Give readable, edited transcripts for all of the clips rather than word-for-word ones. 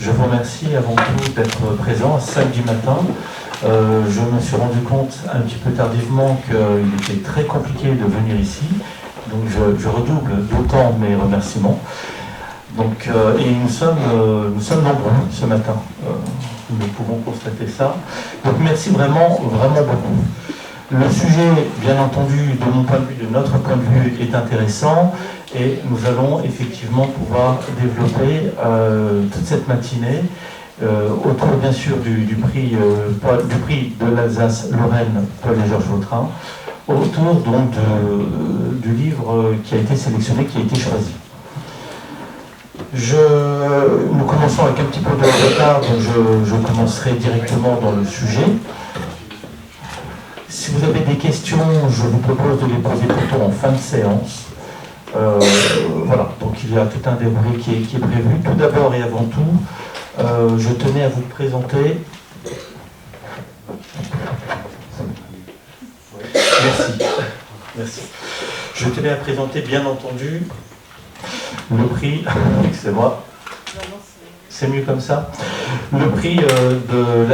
Je vous remercie avant tout d'être présent samedi matin. Je me suis rendu compte un petit peu tardivement qu'il était très compliqué de venir ici, donc je redouble d'autant mes remerciements. Donc, et nous sommes nombreux ce matin, nous pouvons constater ça. Donc merci vraiment, vraiment beaucoup. Le sujet, bien entendu, de mon point de vue, de notre point de vue, est intéressant et nous allons effectivement pouvoir développer toute cette matinée autour, bien sûr, du prix de l'Alsace-Lorraine Paul et Georges Vautrin, autour donc du livre qui a été sélectionné, qui a été choisi. Nous commençons avec un petit peu de retard, donc je commencerai directement dans le sujet. Si vous avez des questions, je vous propose de les poser plutôt en fin de séance. Voilà, donc il y a tout un déroulé qui est prévu. Tout d'abord et avant tout, je tenais à vous présenter... Merci. Je tenais à présenter, bien entendu, le prix... Excusez-moi. C'est mieux comme ça. Le prix de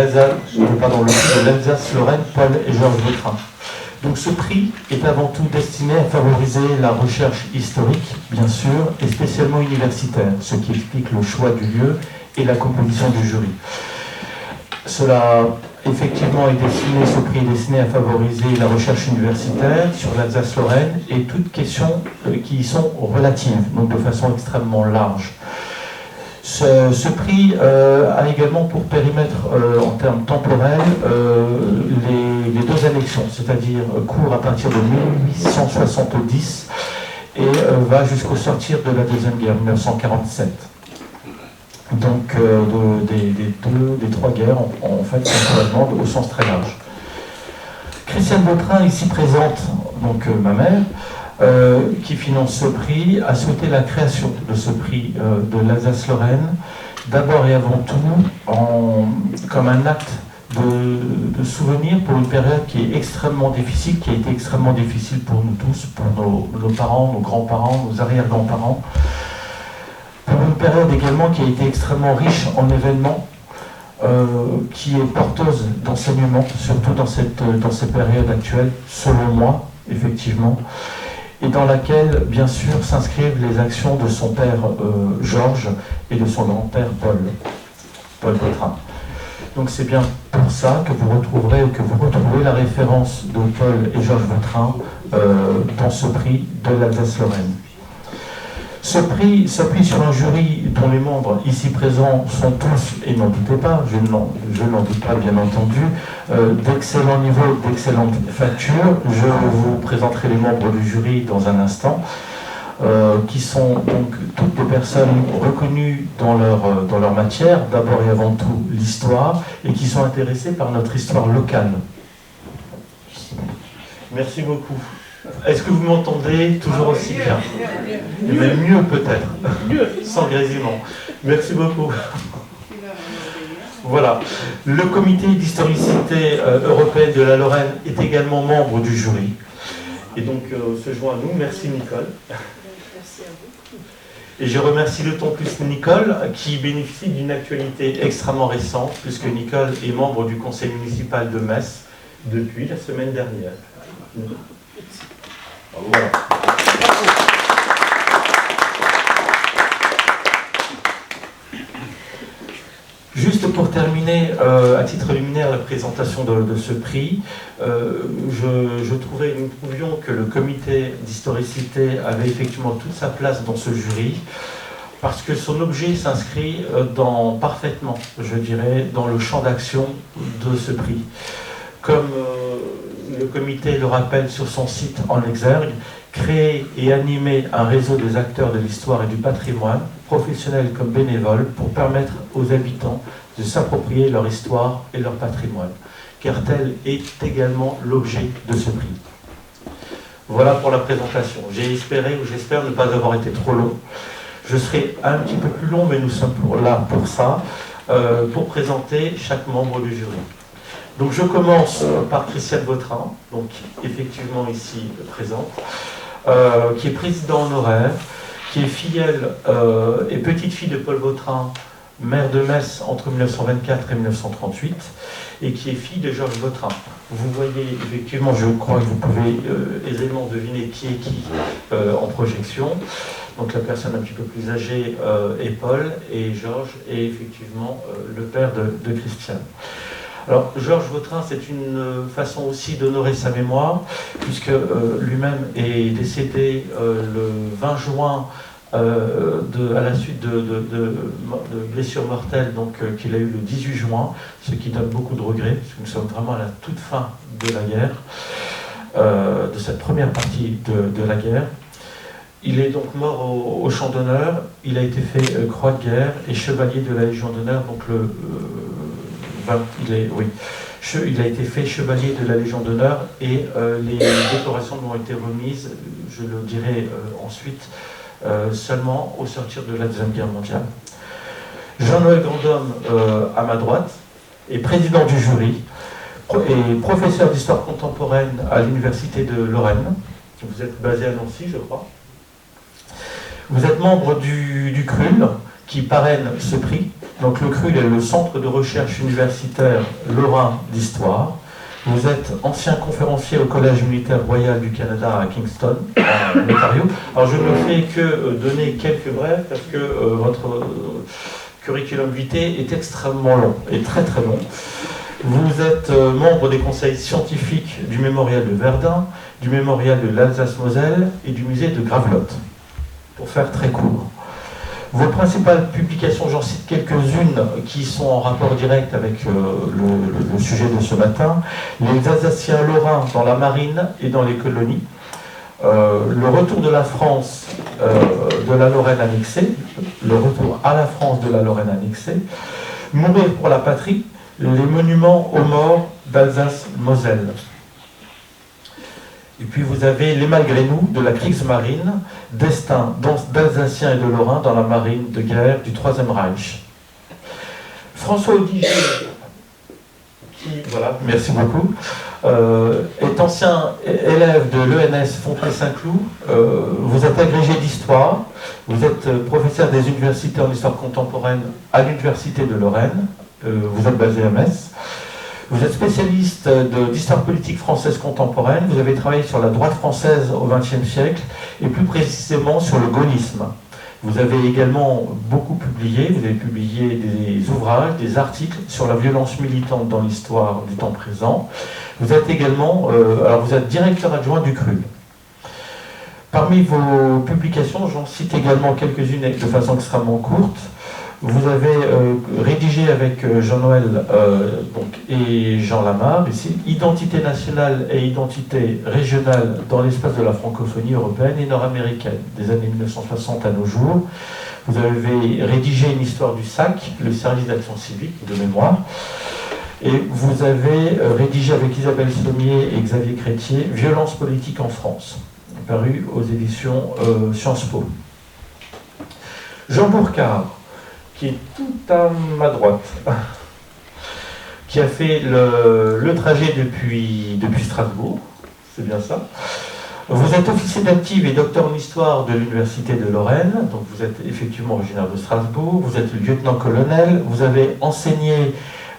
l'Alsace-Lorraine, Paul et Georges Vautrin. Donc ce prix est avant tout destiné à favoriser la recherche historique, bien sûr, et spécialement universitaire, ce qui explique le choix du lieu et la composition du jury. Cela, effectivement, ce prix est destiné à favoriser la recherche universitaire sur l'Alsace-Lorraine et toutes questions qui y sont relatives, donc de façon extrêmement large. Ce prix a également pour périmètre, en termes temporels, les deux annexions, c'est-à-dire court à partir de 1870 et va jusqu'au sortir de la Deuxième Guerre, 1947. Donc des trois guerres, en fait, temporalement, au sens très large. Christiane Vautrin, ici présente, donc ma mère, qui finance ce prix, a souhaité la création de ce prix de l'Alsace-Lorraine, d'abord et avant tout comme un acte de souvenir pour une période qui est extrêmement difficile, qui a été extrêmement difficile pour nous tous, pour nos parents, nos grands-parents, nos arrière-grands-parents, pour une période également qui a été extrêmement riche en événements, qui est porteuse d'enseignement, surtout dans cette période actuelle, selon moi, effectivement, et dans laquelle, bien sûr, s'inscrivent les actions de son père Georges et de son grand-père Paul Vautrin. Donc c'est bien pour ça que vous retrouvez la référence de Paul et Georges Vautrin dans ce prix de l'Alsace-Lorraine. Ce prix s'appuie sur un jury dont les membres ici présents sont tous, et n'en doutez pas, je n'en doute pas bien entendu, d'excellent niveau, d'excellente facture. Je vous présenterai les membres du jury dans un instant, qui sont donc toutes des personnes reconnues dans leur matière, d'abord et avant tout l'histoire, et qui sont intéressées par notre histoire locale. Merci beaucoup. Est-ce que vous m'entendez toujours aussi bien? Et même mieux peut-être, sans grésillement. Merci beaucoup. Voilà. Le comité d'historicité européenne de la Lorraine est également membre du jury. Et donc se joint à nous. Merci Nicole. Merci à vous. Et je remercie d'autant plus Nicole qui bénéficie d'une actualité extrêmement récente, puisque Nicole est membre du conseil municipal de Metz depuis la semaine dernière. Voilà. Juste pour terminer, à titre liminaire, la présentation de ce prix, nous trouvions que le comité d'historicité avait effectivement toute sa place dans ce jury, parce que son objet s'inscrit parfaitement, je dirais, dans le champ d'action de ce prix. Comme le comité le rappelle sur son site en exergue, créer et animer un réseau des acteurs de l'histoire et du patrimoine, professionnels comme bénévoles, pour permettre aux habitants de s'approprier leur histoire et leur patrimoine, car tel est également l'objet de ce prix. Voilà pour la présentation. J'espère ne pas avoir été trop long. Je serai un petit peu plus long, mais nous sommes là pour ça, pour présenter chaque membre du jury. Donc je commence par Christiane Vautrin, donc effectivement ici présente, qui est président honoraire, qui est filleule et petite-fille de Paul Vautrin, maire de Metz entre 1924 et 1938, et qui est fille de Georges Vautrin. Vous voyez, effectivement, je crois que vous pouvez aisément deviner qui est qui en projection. Donc la personne un petit peu plus âgée est Paul, et Georges est effectivement le père de Christiane. Alors, Georges Vautrin, c'est une façon aussi d'honorer sa mémoire, puisque lui-même est décédé le 20 juin à la suite de blessures mortelles qu'il a eu le 18 juin, ce qui donne beaucoup de regrets, puisque nous sommes vraiment à la toute fin de la guerre, de cette première partie de la guerre. Il est donc mort au champ d'honneur, il a été fait croix de guerre et chevalier de la Légion d'honneur, donc il a été fait chevalier de la Légion d'honneur et les décorations lui ont été remises, je le dirai ensuite, seulement au sortir de la Deuxième Guerre mondiale. Jean-Noël Grandhomme, à ma droite, est président du jury et professeur d'histoire contemporaine à l'Université de Lorraine. Vous êtes basé à Nancy, je crois. Vous êtes membre du CRUL, qui parraine ce prix. Donc le CRUL est le Centre de recherche universitaire lorrain d'histoire. Vous êtes ancien conférencier au Collège militaire royal du Canada à Kingston, en Ontario. Alors je ne fais que donner quelques brèves parce que votre curriculum vitae est extrêmement long et très très long. Vous êtes membre des conseils scientifiques du Mémorial de Verdun, du Mémorial de l'Alsace-Moselle et du musée de Gravelotte, pour faire très court. Vos principales publications, j'en cite quelques-unes qui sont en rapport direct avec le sujet de ce matin. Les Alsaciens lorrains dans la marine et dans les colonies. Le retour de la France de la Lorraine annexée. Le retour à la France de la Lorraine annexée. Mourir pour la patrie. Les monuments aux morts d'Alsace-Moselle. Et puis vous avez les malgré nous de la Kriegsmarine, destin d'Alsaciens et de Lorrains dans la marine de guerre du Troisième Reich. François Audigier, qui, voilà, merci beaucoup, est ancien élève de l'ENS Fontenay-Saint-Cloud. Vous êtes agrégé d'histoire, vous êtes professeur des universités en histoire contemporaine à l'Université de Lorraine, vous êtes basé à Metz. Vous êtes spécialiste d'histoire politique française contemporaine, vous avez travaillé sur la droite française au XXe siècle et plus précisément sur le gaullisme. Vous avez également beaucoup publié, vous avez publié des ouvrages, des articles sur la violence militante dans l'histoire du temps présent. Vous êtes également, alors vous êtes directeur adjoint du CRUL. Parmi vos publications, j'en cite également quelques-unes de façon extrêmement courte. Vous avez rédigé avec Jean-Noël et Jean Lamarre, ici, Identité nationale et identité régionale dans l'espace de la francophonie européenne et nord-américaine, des années 1960 à nos jours. Vous avez rédigé une histoire du SAC, le service d'action civique de mémoire, et vous avez rédigé avec Isabelle Sommier et Xavier Chrétier, Violence politique en France, paru aux éditions Sciences Po. Jean Bourcard, qui est tout à ma droite, qui a fait le trajet depuis Strasbourg, c'est bien ça. Vous êtes officier d'active et docteur en histoire de l'Université de Lorraine, donc vous êtes effectivement originaire de Strasbourg, vous êtes lieutenant-colonel, vous avez enseigné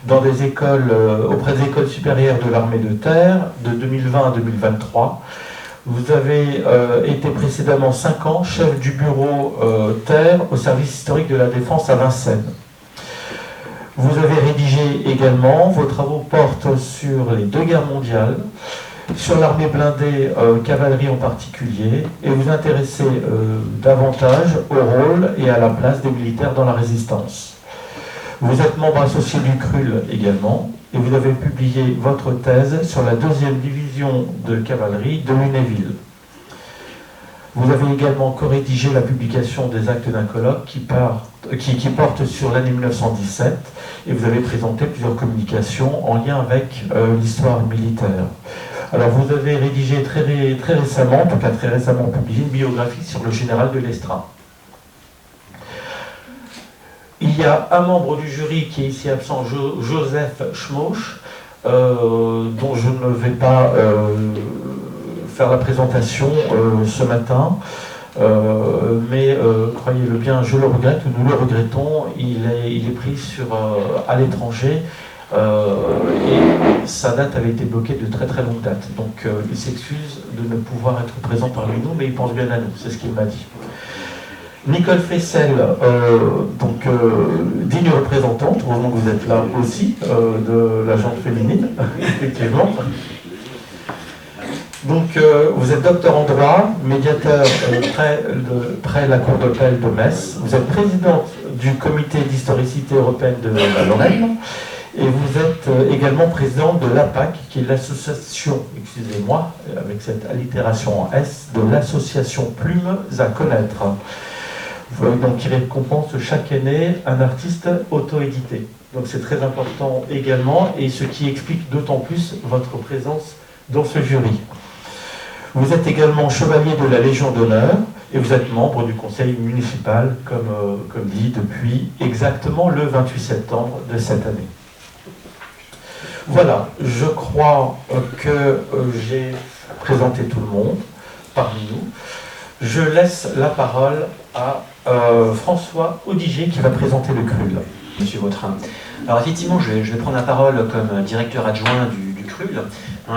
dans des écoles, auprès des écoles supérieures de l'armée de terre, de 2020 à 2023. Vous avez été précédemment 5 ans chef du bureau Terre au service historique de la défense à Vincennes. Vous avez rédigé également, vos travaux portent sur les 2 guerres mondiales, sur l'armée blindée, cavalerie en particulier, et vous intéressez davantage au rôle et à la place des militaires dans la résistance. Vous êtes membre associé du CRUL également, et vous avez publié votre thèse sur la 2e division de cavalerie de Lunéville. Vous avez également co-rédigé la publication des actes d'un colloque qui porte sur l'année 1917, et vous avez présenté plusieurs communications en lien avec l'histoire militaire. Alors vous avez rédigé très récemment, en tout cas très récemment publié, une biographie sur le général de Lestrin. Il y a un membre du jury qui est ici absent, Joseph Schmoch, dont je ne vais pas faire la présentation ce matin. Mais croyez-le bien, je le regrette, nous le regrettons, il est pris à l'étranger et sa date avait été bloquée de très très longue date. Donc il s'excuse de ne pouvoir être présent parmi nous, mais il pense bien à nous, c'est ce qu'il m'a dit. Nicole Fessel, digne représentante, heureusement que vous êtes là aussi, de la gente féminine, effectivement. Donc, vous êtes docteur en droit, médiateur près la Cour d'appel de Metz. Vous êtes présidente du comité d'historicité européenne de la Lorraine. Et vous êtes également présidente de l'APAC, qui est l'association, excusez-moi, avec cette allitération en S, de l'association Plumes à connaître. Donc, qui récompense chaque année un artiste auto-édité. Donc, c'est très important également, et ce qui explique d'autant plus votre présence dans ce jury. Vous êtes également chevalier de la Légion d'honneur et vous êtes membre du conseil municipal, comme dit, depuis exactement le 28 septembre de cette année. Voilà, je crois que j'ai présenté tout le monde parmi nous. Je laisse la parole à François Audiger qui va présenter le CRUL. Monsieur Vautrin. Alors effectivement, je vais prendre la parole comme directeur adjoint du CRUL,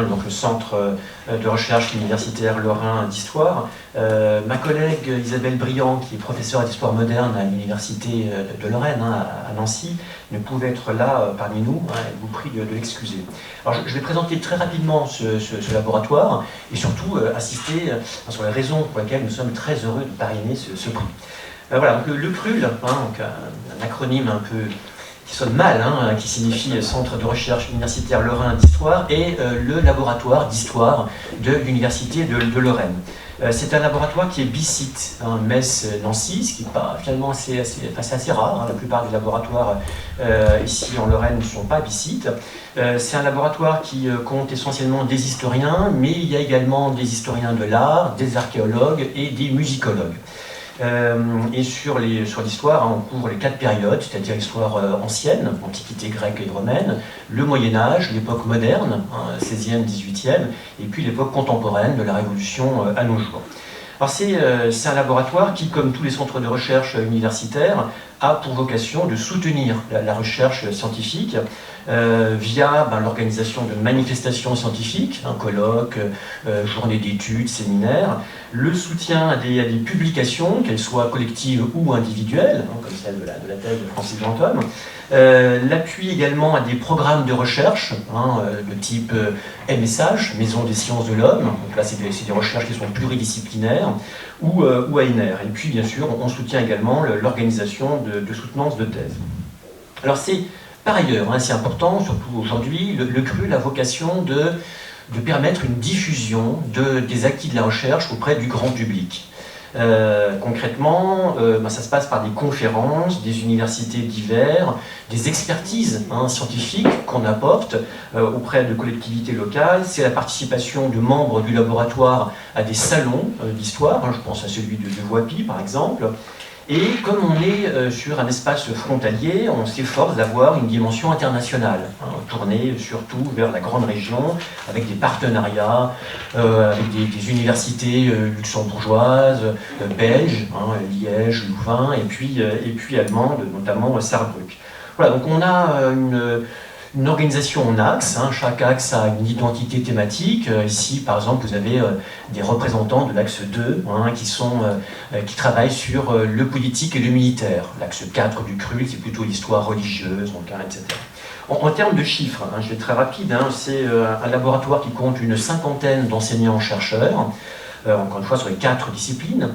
donc le Centre de recherche universitaire lorrain d'histoire. Ma collègue Isabelle Briand, qui est professeure d'histoire moderne à l'université de Lorraine, à Nancy, ne pouvait être là parmi nous. Elle vous prie de l'excuser. Alors je vais présenter très rapidement ce laboratoire et surtout assister sur les raisons pour lesquelles nous sommes très heureux de parrainer ce prix. Voilà, donc le CRUL, donc un acronyme un peu qui sonne mal, qui signifie Centre de recherche universitaire lorrain d'histoire, et le laboratoire d'histoire de l'université de Lorraine. C'est un laboratoire qui est bisite, Metz-Nancy, ce qui est pas, finalement c'est assez rare. La plupart des laboratoires ici en Lorraine ne sont pas bisites. C'est un laboratoire qui compte essentiellement des historiens, mais il y a également des historiens de l'art, des archéologues et des musicologues. Et sur l'histoire, on couvre les 4 périodes, c'est-à-dire l'histoire ancienne, l'Antiquité grecque et romaine, le Moyen-Âge, l'époque moderne, 16e, 18e, et puis l'époque contemporaine de la Révolution à nos jours. Alors c'est un laboratoire qui, comme tous les centres de recherche universitaires, a pour vocation de soutenir la recherche scientifique via l'organisation de manifestations scientifiques, colloques, journées d'études, séminaires, le soutien à des publications, qu'elles soient collectives ou individuelles, comme celle de la thèse de Francis Brantôme, l'appui également à des programmes de recherche de type MSH, Maison des sciences de l'homme, donc là c'est des recherches qui sont pluridisciplinaires, ou ANR. Et puis bien sûr on soutient également l'organisation de soutenance de thèse. Alors c'est par ailleurs, c'est important, surtout aujourd'hui, le CRUL a vocation de permettre une diffusion des acquis de la recherche auprès du grand public. Concrètement, ça se passe par des conférences, des universités diverses, des expertises scientifiques qu'on apporte auprès de collectivités locales. C'est la participation de membres du laboratoire à des salons d'histoire, je pense à celui de Voipy par exemple. Et comme on est sur un espace frontalier, on s'efforce d'avoir une dimension internationale, tournée surtout vers la grande région, avec des partenariats, avec des universités luxembourgeoises, belges, Liège, Louvain, et puis allemandes, notamment Saarbrück. Voilà, donc on a une organisation en axes, chaque axe a une identité thématique. Ici, par exemple, vous avez des représentants de l'axe 2 qui travaillent sur le politique et le militaire. L'axe 4 du CRUL, c'est plutôt l'histoire religieuse, etc. En termes de chiffres, je vais être très rapide, c'est un laboratoire qui compte une 50aine d'enseignants-chercheurs, encore une fois sur les 4 disciplines,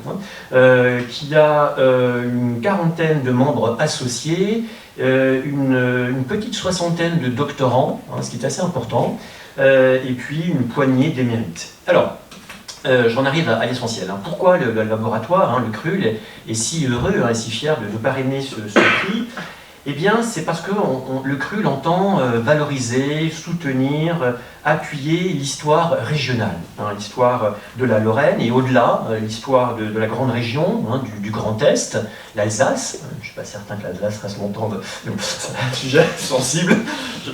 qui a une 40aine de membres associés, une petite 60aine de doctorants, ce qui est assez important, et puis une poignée d'émérites. Alors, j'en arrive à l'essentiel. Pourquoi le laboratoire, le CRUL, est si heureux et si fier de parrainer ce prix? Eh bien, c'est parce que le CRUL entend valoriser, soutenir, appuyer l'histoire régionale, hein, l'histoire de la Lorraine et au-delà, l'histoire de la grande région, hein, du Grand Est, l'Alsace. Je ne suis pas certain que l'Alsace reste longtemps un sujet sensible,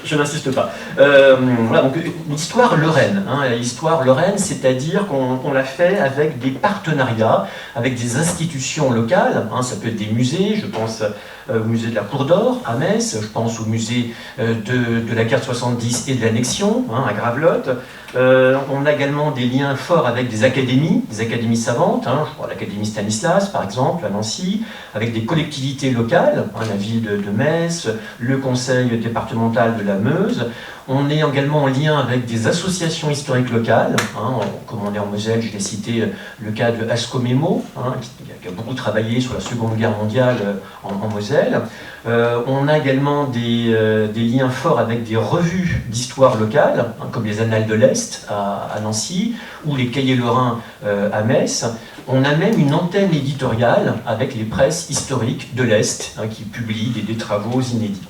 je n'insiste pas. Voilà, donc l'histoire lorraine, hein, l'histoire lorraine, c'est-à-dire qu'on l'a fait avec des partenariats, avec des institutions locales, hein, ça peut être des musées, je pense au musée de la Cour d'Or à Metz, je pense au musée de la guerre de 70 et de l'annexion, hein, à Gravelotte. On a également des liens forts avec des académies savantes, hein, je crois l'Académie Stanislas par exemple à Nancy, avec des collectivités locales, hein, la ville de Metz, le conseil départemental de la Meuse. On est également en lien avec des associations historiques locales, hein, comme on est en Moselle, je l'ai cité le cas de Ascomemo, hein, qui a beaucoup travaillé sur la Seconde Guerre mondiale en Moselle. On a également des liens forts avec des revues d'histoire locale, hein, comme les Annales de l'Est à Nancy, ou les Cahiers lorrains à Metz. On a même une antenne éditoriale avec les presses historiques de l'Est, hein, qui publient des travaux inédits.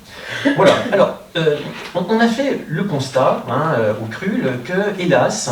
Voilà, alors, on a fait le constat, hein, au CRUL, que, hélas,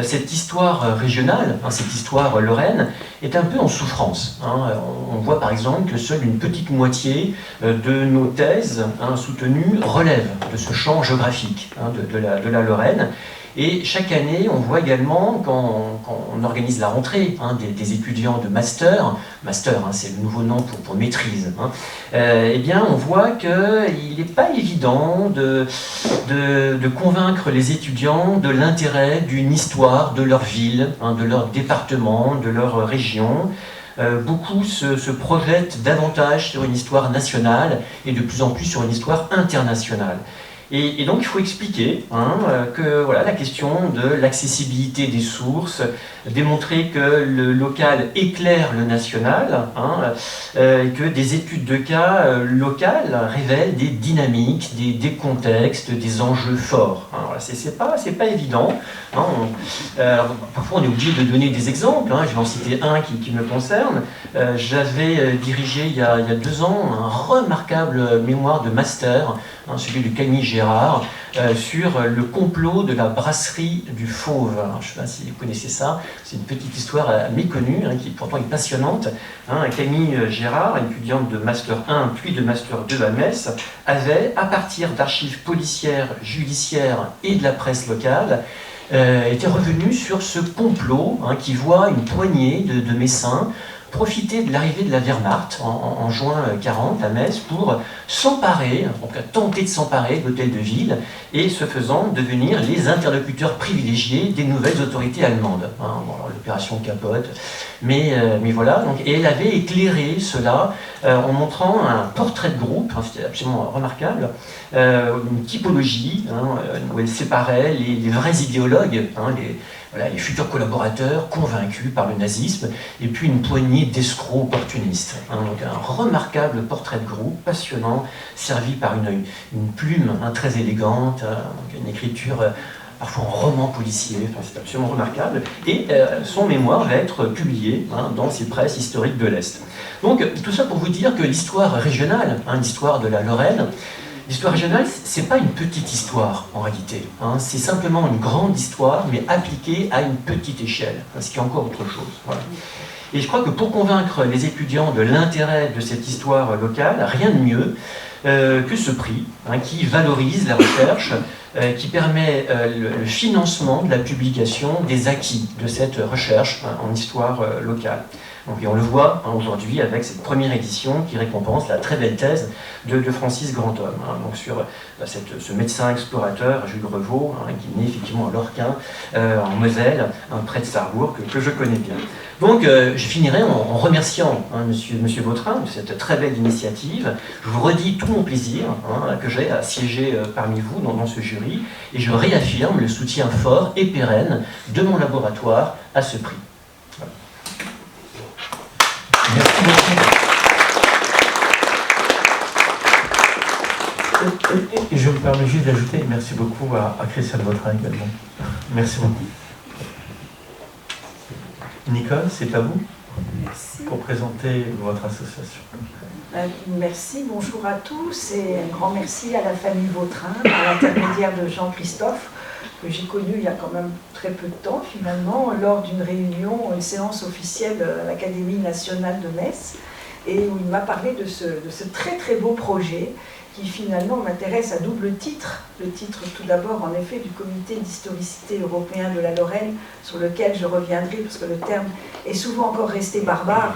cette histoire régionale, hein, cette histoire lorraine, est un peu en souffrance. Hein. On voit par exemple que seule une petite moitié de nos thèses, hein, soutenues relèvent de ce champ géographique, hein, de la Lorraine. Et chaque année, on voit également, quand on organise la rentrée, hein, des étudiants de master, hein, c'est le nouveau nom pour maîtrise, hein, eh bien, on voit qu'il n'est pas évident de convaincre les étudiants de l'intérêt d'une histoire de leur ville, hein, de leur département, de leur région. Beaucoup se projettent davantage sur une histoire nationale et de plus en plus sur une histoire internationale. Et donc il faut expliquer, hein, que voilà, la question de l'accessibilité des sources, démontrer que le local éclaire le national, hein, et que des études de cas locales révèlent des dynamiques, des contextes, des enjeux forts. Hein, voilà, c'est pas évident. Hein, parfois on est obligé de donner des exemples, hein, je vais en citer un qui me concerne. J'avais dirigé il y a 2 ans un remarquable mémoire de master, hein, celui de Camille Gérard, sur le complot de la brasserie du Fauve. Alors, je ne sais pas si vous connaissez ça, c'est une petite histoire méconnue, hein, qui pourtant est passionnante. Hein, Camille Gérard, étudiante de Master 1 puis de Master 2 à Metz, avait, à partir d'archives policières, judiciaires et de la presse locale, était revenue sur ce complot, hein, qui voit une poignée de Messins profiter de l'arrivée de la Wehrmacht en juin 40 à Metz pour s'emparer, donc tenter de s'emparer de l'hôtel de ville et ce faisant devenir les interlocuteurs privilégiés des nouvelles autorités allemandes. Hein, bon, l'opération capote, mais voilà. Donc, et elle avait éclairé cela en montrant un portrait de groupe, hein, c'était absolument remarquable, une typologie, hein, où elle séparait les vrais idéologues, hein, les futurs collaborateurs convaincus par le nazisme, et puis une poignée d'escrocs opportunistes. Hein, donc un remarquable portrait de groupe, passionnant, servi par une plume, hein, très élégante, une écriture parfois en roman policier, enfin, c'est absolument remarquable, et son mémoire va être publié, hein, dans ces presses historiques de l'Est. Donc tout ça pour vous dire que l'histoire régionale, hein, l'histoire de la Lorraine, l'histoire régionale, c'est pas une petite histoire en réalité, hein, c'est simplement une grande histoire, mais appliquée à une petite échelle, hein, ce qui est encore autre chose. Voilà. Et je crois que pour convaincre les étudiants de l'intérêt de cette histoire locale, rien de mieux que ce prix, hein, qui valorise la recherche, qui permet le financement de la publication des acquis de cette recherche, hein, en histoire locale. Donc, et on le voit, hein, aujourd'hui avec cette première édition qui récompense la très belle thèse de Francis Grandhomme, hein, donc sur ce médecin explorateur Jules Revaux, hein, qui est né effectivement à Lorquin, en Moselle, hein, près de Sarrebourg, que je connais bien. Donc je finirai en remerciant, hein, monsieur Vautrin de cette très belle initiative. Je vous redis tout mon plaisir, hein, que j'ai à siéger parmi vous dans ce jury, et je réaffirme le soutien fort et pérenne de mon laboratoire à ce prix. Voilà. Merci beaucoup. Et je me permets juste d'ajouter, merci beaucoup à Christian Vautrin également. Merci beaucoup. Nicole, c'est à vous. Merci. pour présenter votre association. Merci, bonjour à tous et un grand merci à la famille Vautrin, par l'intermédiaire de Jean-Christophe, que j'ai connu il y a quand même très peu de temps finalement, lors d'une réunion, une séance officielle à l'Académie nationale de Metz, et où il m'a parlé de ce très très beau projet qui finalement m'intéresse à double titre. Le titre tout d'abord en effet du comité d'historicité européen de la Lorraine, sur lequel je reviendrai parce que le terme est souvent encore resté barbare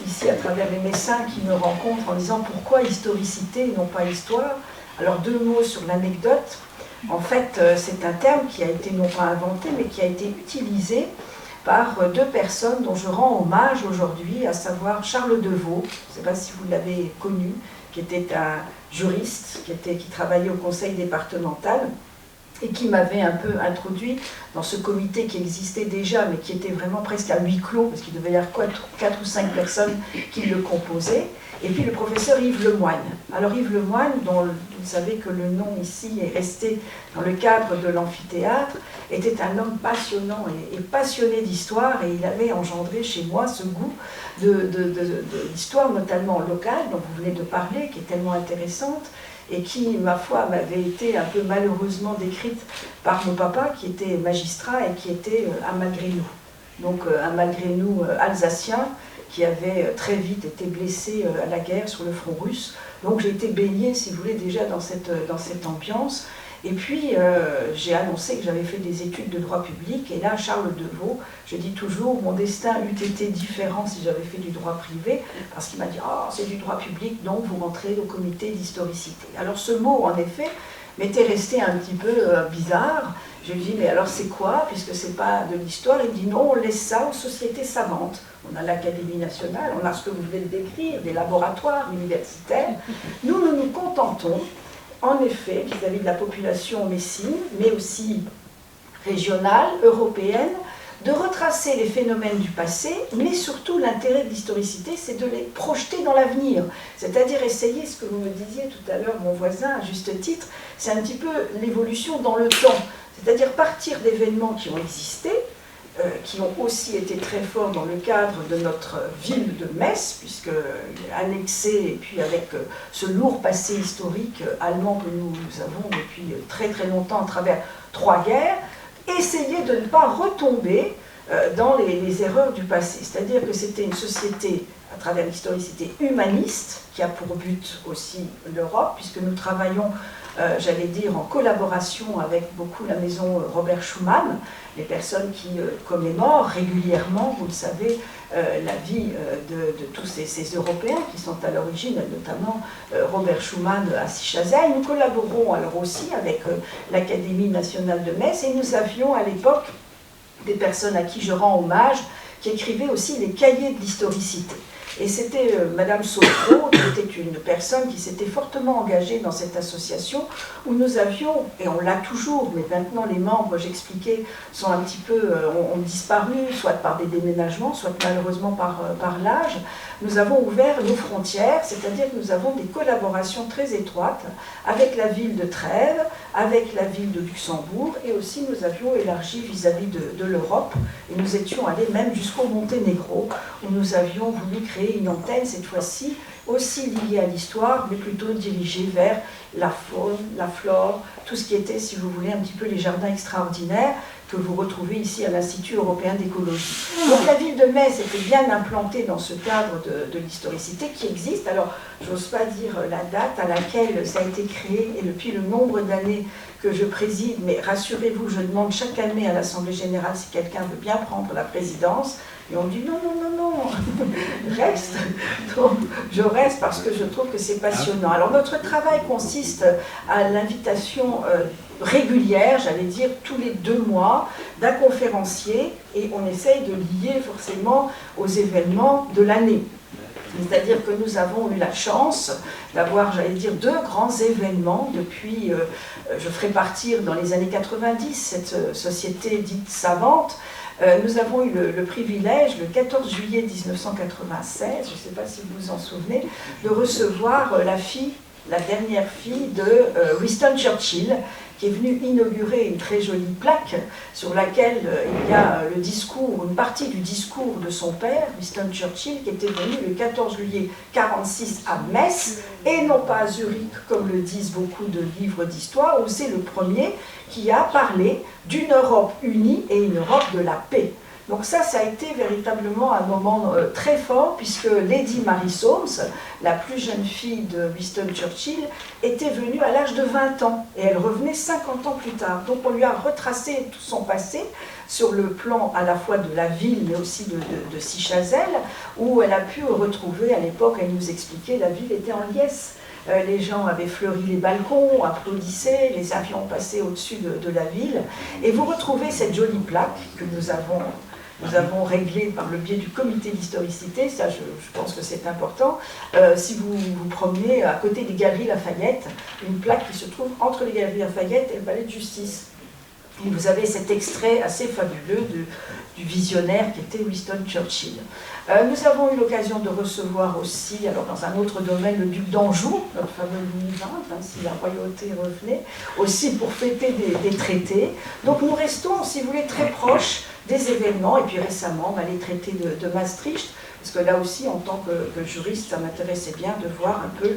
ici à travers les Messins qui me rencontrent en disant pourquoi historicité et non pas histoire. Alors deux mots sur l'anecdote. En fait c'est un terme qui a été non pas inventé mais qui a été utilisé par deux personnes dont je rends hommage aujourd'hui, à savoir Charles Deveau, je ne sais pas si vous l'avez connu, qui était un juriste, qui travaillait au conseil départemental et qui m'avait un peu introduit dans ce comité qui existait déjà, mais qui était vraiment presque à huis clos, parce qu'il devait y avoir 4 ou 5 personnes qui le composaient. Et puis le professeur Yves Lemoine. Alors Yves Lemoine, dont vous savez que le nom ici est resté dans le cadre de l'amphithéâtre, était un homme passionnant et passionné d'histoire, et il avait engendré chez moi ce goût de l'histoire, notamment locale, dont vous venez de parler, qui est tellement intéressante, et qui, ma foi, m'avait été un peu malheureusement décrite par mon papa, qui était magistrat et qui était un malgré nous. Donc un malgré nous alsacien, qui avait très vite été blessé à la guerre sur le front russe. Donc j'ai été baignée, si vous voulez, déjà dans cette ambiance. Et puis j'ai annoncé que j'avais fait des études de droit public, et là Charles Deveau, je dis toujours, mon destin eût été différent si j'avais fait du droit privé, parce qu'il m'a dit « Ah, c'est du droit public, donc vous rentrez au comité d'historicité ». Alors ce mot, en effet, m'était resté un petit peu bizarre. Je lui dis, mais alors c'est quoi, puisque c'est pas de l'histoire? Il me dit, non, on laisse ça aux sociétés savantes. On a l'Académie nationale, on a ce que vous venez de décrire, des laboratoires universitaires. Nous nous contentons, en effet, vis-à-vis de la population messine, mais aussi régionale, européenne, de retracer les phénomènes du passé, mais surtout l'intérêt de l'historicité, c'est de les projeter dans l'avenir. C'est-à-dire essayer, ce que vous me disiez tout à l'heure, mon voisin, à juste titre, c'est un petit peu l'évolution dans le temps. C'est-à-dire partir d'événements qui ont existé, qui ont aussi été très forts dans le cadre de notre ville de Metz, puisque annexée, et puis avec ce lourd passé historique allemand que nous avons depuis très très longtemps à travers 3 guerres, essayer de ne pas retomber dans les erreurs du passé. C'est-à-dire que c'était une société, à travers l'historicité humaniste, qui a pour but aussi l'Europe, puisque nous travaillons, j'allais dire, en collaboration avec beaucoup la maison Robert Schuman, les personnes qui commémorent régulièrement, vous le savez, la vie de tous ces Européens qui sont à l'origine, notamment Robert Schuman à Sichazel. Nous collaborons alors aussi avec l'Académie nationale de Metz, et nous avions à l'époque des personnes à qui je rends hommage, qui écrivaient aussi les cahiers de l'historicité. Et c'était Madame Sautreau, qui était une personne qui s'était fortement engagée dans cette association, où nous avions, et on l'a toujours, mais maintenant les membres, j'expliquais, sont un petit peu, ont disparu, soit par des déménagements, soit malheureusement par l'âge. Nous avons ouvert nos frontières, c'est-à-dire que nous avons des collaborations très étroites avec la ville de Trèves, avec la ville de Luxembourg, et aussi nous avions élargi vis-à-vis de l'Europe, et nous étions allés même jusqu'au Monténégro, où nous avions voulu créer une antenne, cette fois-ci, aussi liée à l'histoire, mais plutôt dirigée vers la faune, la flore, tout ce qui était, si vous voulez, un petit peu les jardins extraordinaires que vous retrouvez ici à l'Institut européen d'écologie. Donc la ville de Metz était bien implantée dans ce cadre de l'historicité qui existe. Alors, j'ose pas dire la date à laquelle ça a été créé et depuis le nombre d'années que je préside, mais rassurez-vous, je demande chaque année à l'Assemblée générale si quelqu'un veut bien prendre la présidence. Et on dit non, non, non, non, reste. Donc, je reste parce que je trouve que c'est passionnant. Alors notre travail consiste à l'invitation régulière, j'allais dire tous les 2 mois, d'un conférencier, et on essaye de lier forcément aux événements de l'année. C'est-à-dire que nous avons eu la chance d'avoir, j'allais dire, 2 grands événements depuis, je ferai partir dans les années 90, cette société dite savante. Nous avons eu le privilège, le 14 juillet 1996, je ne sais pas si vous vous en souvenez, de recevoir la fille la dernière fille de Winston Churchill, qui est venue inaugurer une très jolie plaque sur laquelle il y a le discours, une partie du discours de son père, Winston Churchill, qui était venu le 14 juillet 1946 à Metz, et non pas à Zurich, comme le disent beaucoup de livres d'histoire, où c'est le premier qui a parlé d'une Europe unie et une Europe de la paix. Donc ça a été véritablement un moment très fort, puisque Lady Mary Soames, la plus jeune fille de Winston Churchill, était venue à l'âge de 20 ans, et elle revenait 50 ans plus tard. Donc on lui a retracé tout son passé, sur le plan à la fois de la ville, mais aussi de Sichazel, où elle a pu retrouver, à l'époque, elle nous expliquait, la ville était en liesse. Les gens avaient fleuri les balcons, applaudissaient, les avions passaient au-dessus de la ville. Et vous retrouvez cette jolie plaque que nous avons réglée par le biais du comité d'historicité, ça je pense que c'est important. Si vous vous promenez à côté des Galeries Lafayette, une plaque qui se trouve entre les Galeries Lafayette et le palais de justice. Et vous avez cet extrait assez fabuleux du visionnaire qui était Winston Churchill. Nous avons eu l'occasion de recevoir aussi, alors dans un autre domaine, le duc d'Anjou, notre fameux Louis XX, si la royauté revenait, aussi pour fêter des traités. Donc nous restons, si vous voulez, très proches des événements, et puis récemment, les traités de Maastricht, parce que là aussi, en tant que juriste, ça m'intéressait bien de voir un peu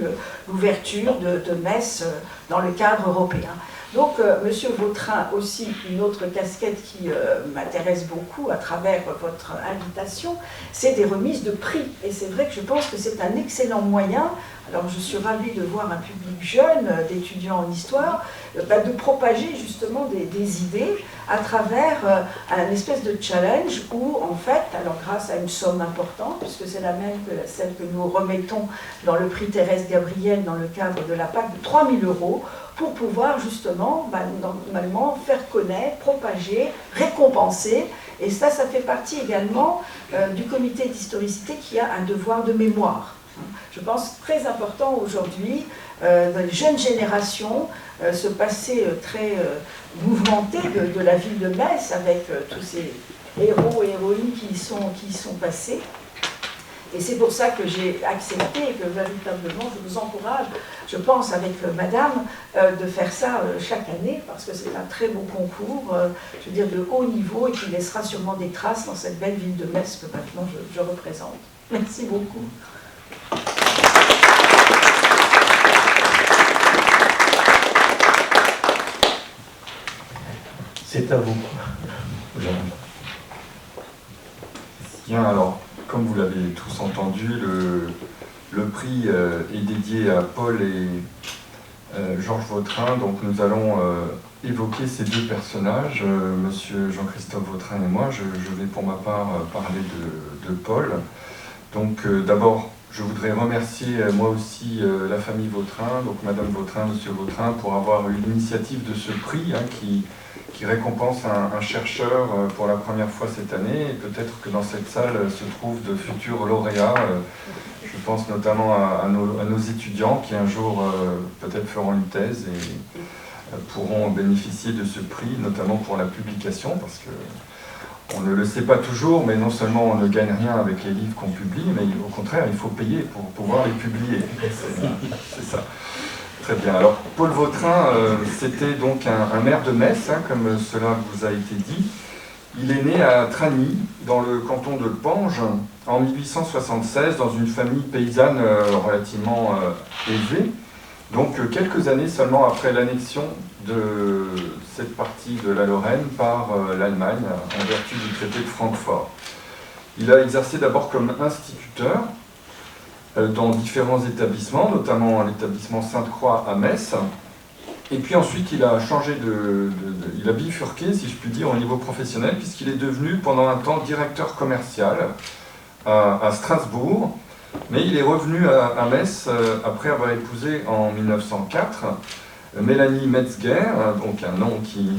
l'ouverture de Metz dans le cadre européen. Donc, Monsieur Vautrin, aussi une autre casquette qui m'intéresse beaucoup à travers votre invitation, c'est des remises de prix. Et c'est vrai que je pense que c'est un excellent moyen, alors je suis ravie de voir un public jeune, d'étudiants en histoire, de propager justement des idées à travers un espèce de challenge où, en fait, alors grâce à une somme importante, puisque c'est la même que celle que nous remettons dans le prix Thérèse Gabriel dans le cadre de la PAC de 3 000 €, pour pouvoir justement, normalement, faire connaître, propager, récompenser. Et ça fait partie également du comité d'historicité qui a un devoir de mémoire. Je pense très important aujourd'hui, dans les jeunes générations, ce passé très mouvementé de la ville de Metz, avec tous ces héros et héroïnes qui y sont passés. Et c'est pour ça que j'ai accepté et que véritablement je vous encourage, je pense avec madame, de faire ça chaque année, parce que c'est un très beau concours, je veux dire de haut niveau, et qui laissera sûrement des traces dans cette belle ville de Metz que maintenant je représente. Merci beaucoup. C'est à vous. Bien, alors, comme vous l'avez tous entendu, le prix est dédié à Paul et Georges Vautrin. Donc nous allons évoquer ces deux personnages, Monsieur Jean-Christophe Vautrin et moi. Je vais pour ma part parler de Paul. Donc d'abord, je voudrais remercier moi aussi la famille Vautrin, donc Madame Vautrin, Monsieur Vautrin, pour avoir eu l'initiative de ce prix qui récompense un chercheur pour la première fois cette année. Et peut-être que dans cette salle se trouvent de futurs lauréats. Je pense notamment à nos étudiants qui un jour peut-être feront une thèse et pourront bénéficier de ce prix, notamment pour la publication, parce que on ne le sait pas toujours, mais non seulement on ne gagne rien avec les livres qu'on publie, mais au contraire, il faut payer pour pouvoir les publier. C'est ça. Très bien. Alors, Paul Vautrin, c'était donc un maire de Metz, comme cela vous a été dit. Il est né à Tragny, dans le canton de Pange, en 1876, dans une famille paysanne relativement aisée. Donc, quelques années seulement après l'annexion de cette partie de la Lorraine par l'Allemagne, en vertu du traité de Francfort. Il a exercé d'abord comme instituteur dans différents établissements, notamment l'établissement Sainte-Croix à Metz. Et puis ensuite, il a changé il a bifurqué, si je puis dire, au niveau professionnel, puisqu'il est devenu pendant un temps directeur commercial à Strasbourg. Mais il est revenu à Metz après avoir épousé en 1904 Mélanie Metzger, donc un nom qui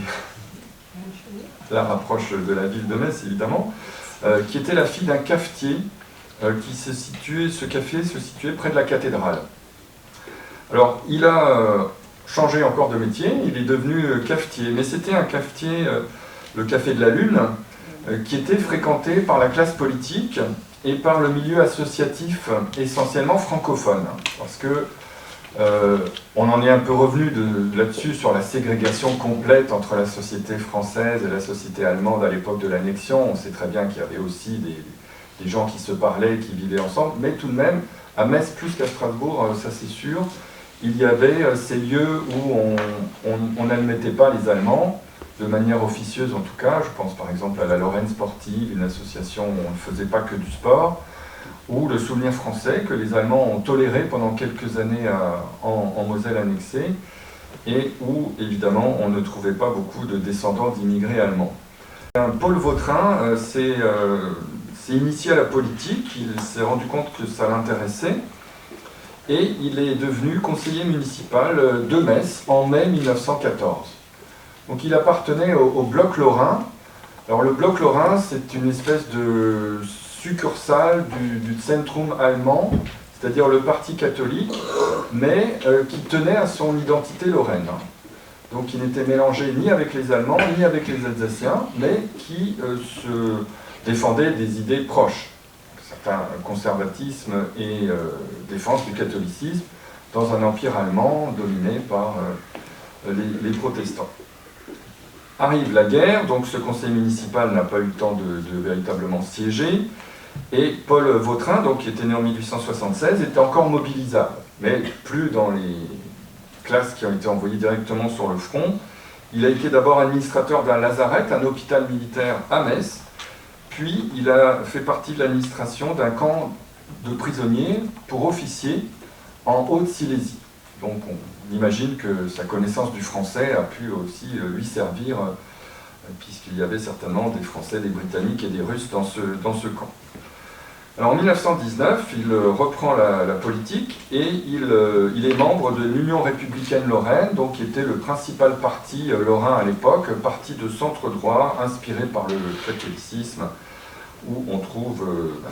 la rapproche de la ville de Metz, évidemment, qui était la fille d'un cafetier ce café se situait près de la cathédrale. Alors, il a changé encore de métier, il est devenu cafetier, mais c'était un cafetier, le Café de la Lune, qui était fréquenté par la classe politique et par le milieu associatif essentiellement francophone, parce que On en est un peu revenu là-dessus sur la ségrégation complète entre la société française et la société allemande à l'époque de l'annexion. On sait très bien qu'il y avait aussi des gens qui se parlaient, qui vivaient ensemble, mais tout de même, à Metz plus qu'à Strasbourg, ça c'est sûr, il y avait ces lieux où on n'admettait pas les Allemands, de manière officieuse en tout cas. Je pense par exemple à la Lorraine Sportive, une association où on ne faisait pas que du sport, ou le Souvenir français que les Allemands ont toléré pendant quelques années en Moselle annexée, et où évidemment on ne trouvait pas beaucoup de descendants d'immigrés allemands. Paul Vautrin s'est initié à la politique, il s'est rendu compte que ça l'intéressait, et il est devenu conseiller municipal de Metz en mai 1914. Donc il appartenait au bloc lorrain. Alors le bloc lorrain, c'est une espèce de succursale du Zentrum allemand, c'est-à-dire le parti catholique, mais qui tenait à son identité lorraine. Donc il n'était mélangé ni avec les Allemands, ni avec les Alsaciens, mais qui se défendait des idées proches, certain conservatisme et défense du catholicisme, dans un empire allemand dominé par les protestants. Arrive la guerre, donc ce conseil municipal n'a pas eu le temps de véritablement siéger, et Paul Vautrin, donc, qui était né en 1876, était encore mobilisable, mais plus dans les classes qui ont été envoyées directement sur le front. Il a été d'abord administrateur d'un lazaret, un hôpital militaire à Metz, puis il a fait partie de l'administration d'un camp de prisonniers pour officiers en Haute-Silésie. Donc on imagine que sa connaissance du français a pu aussi lui servir, puisqu'il y avait certainement des Français, des Britanniques et des Russes dans ce camp. Alors en 1919, il reprend la politique et il est membre de l'Union républicaine lorraine, donc qui était le principal parti lorrain à l'époque, parti de centre droit inspiré par le catholicisme, où on trouve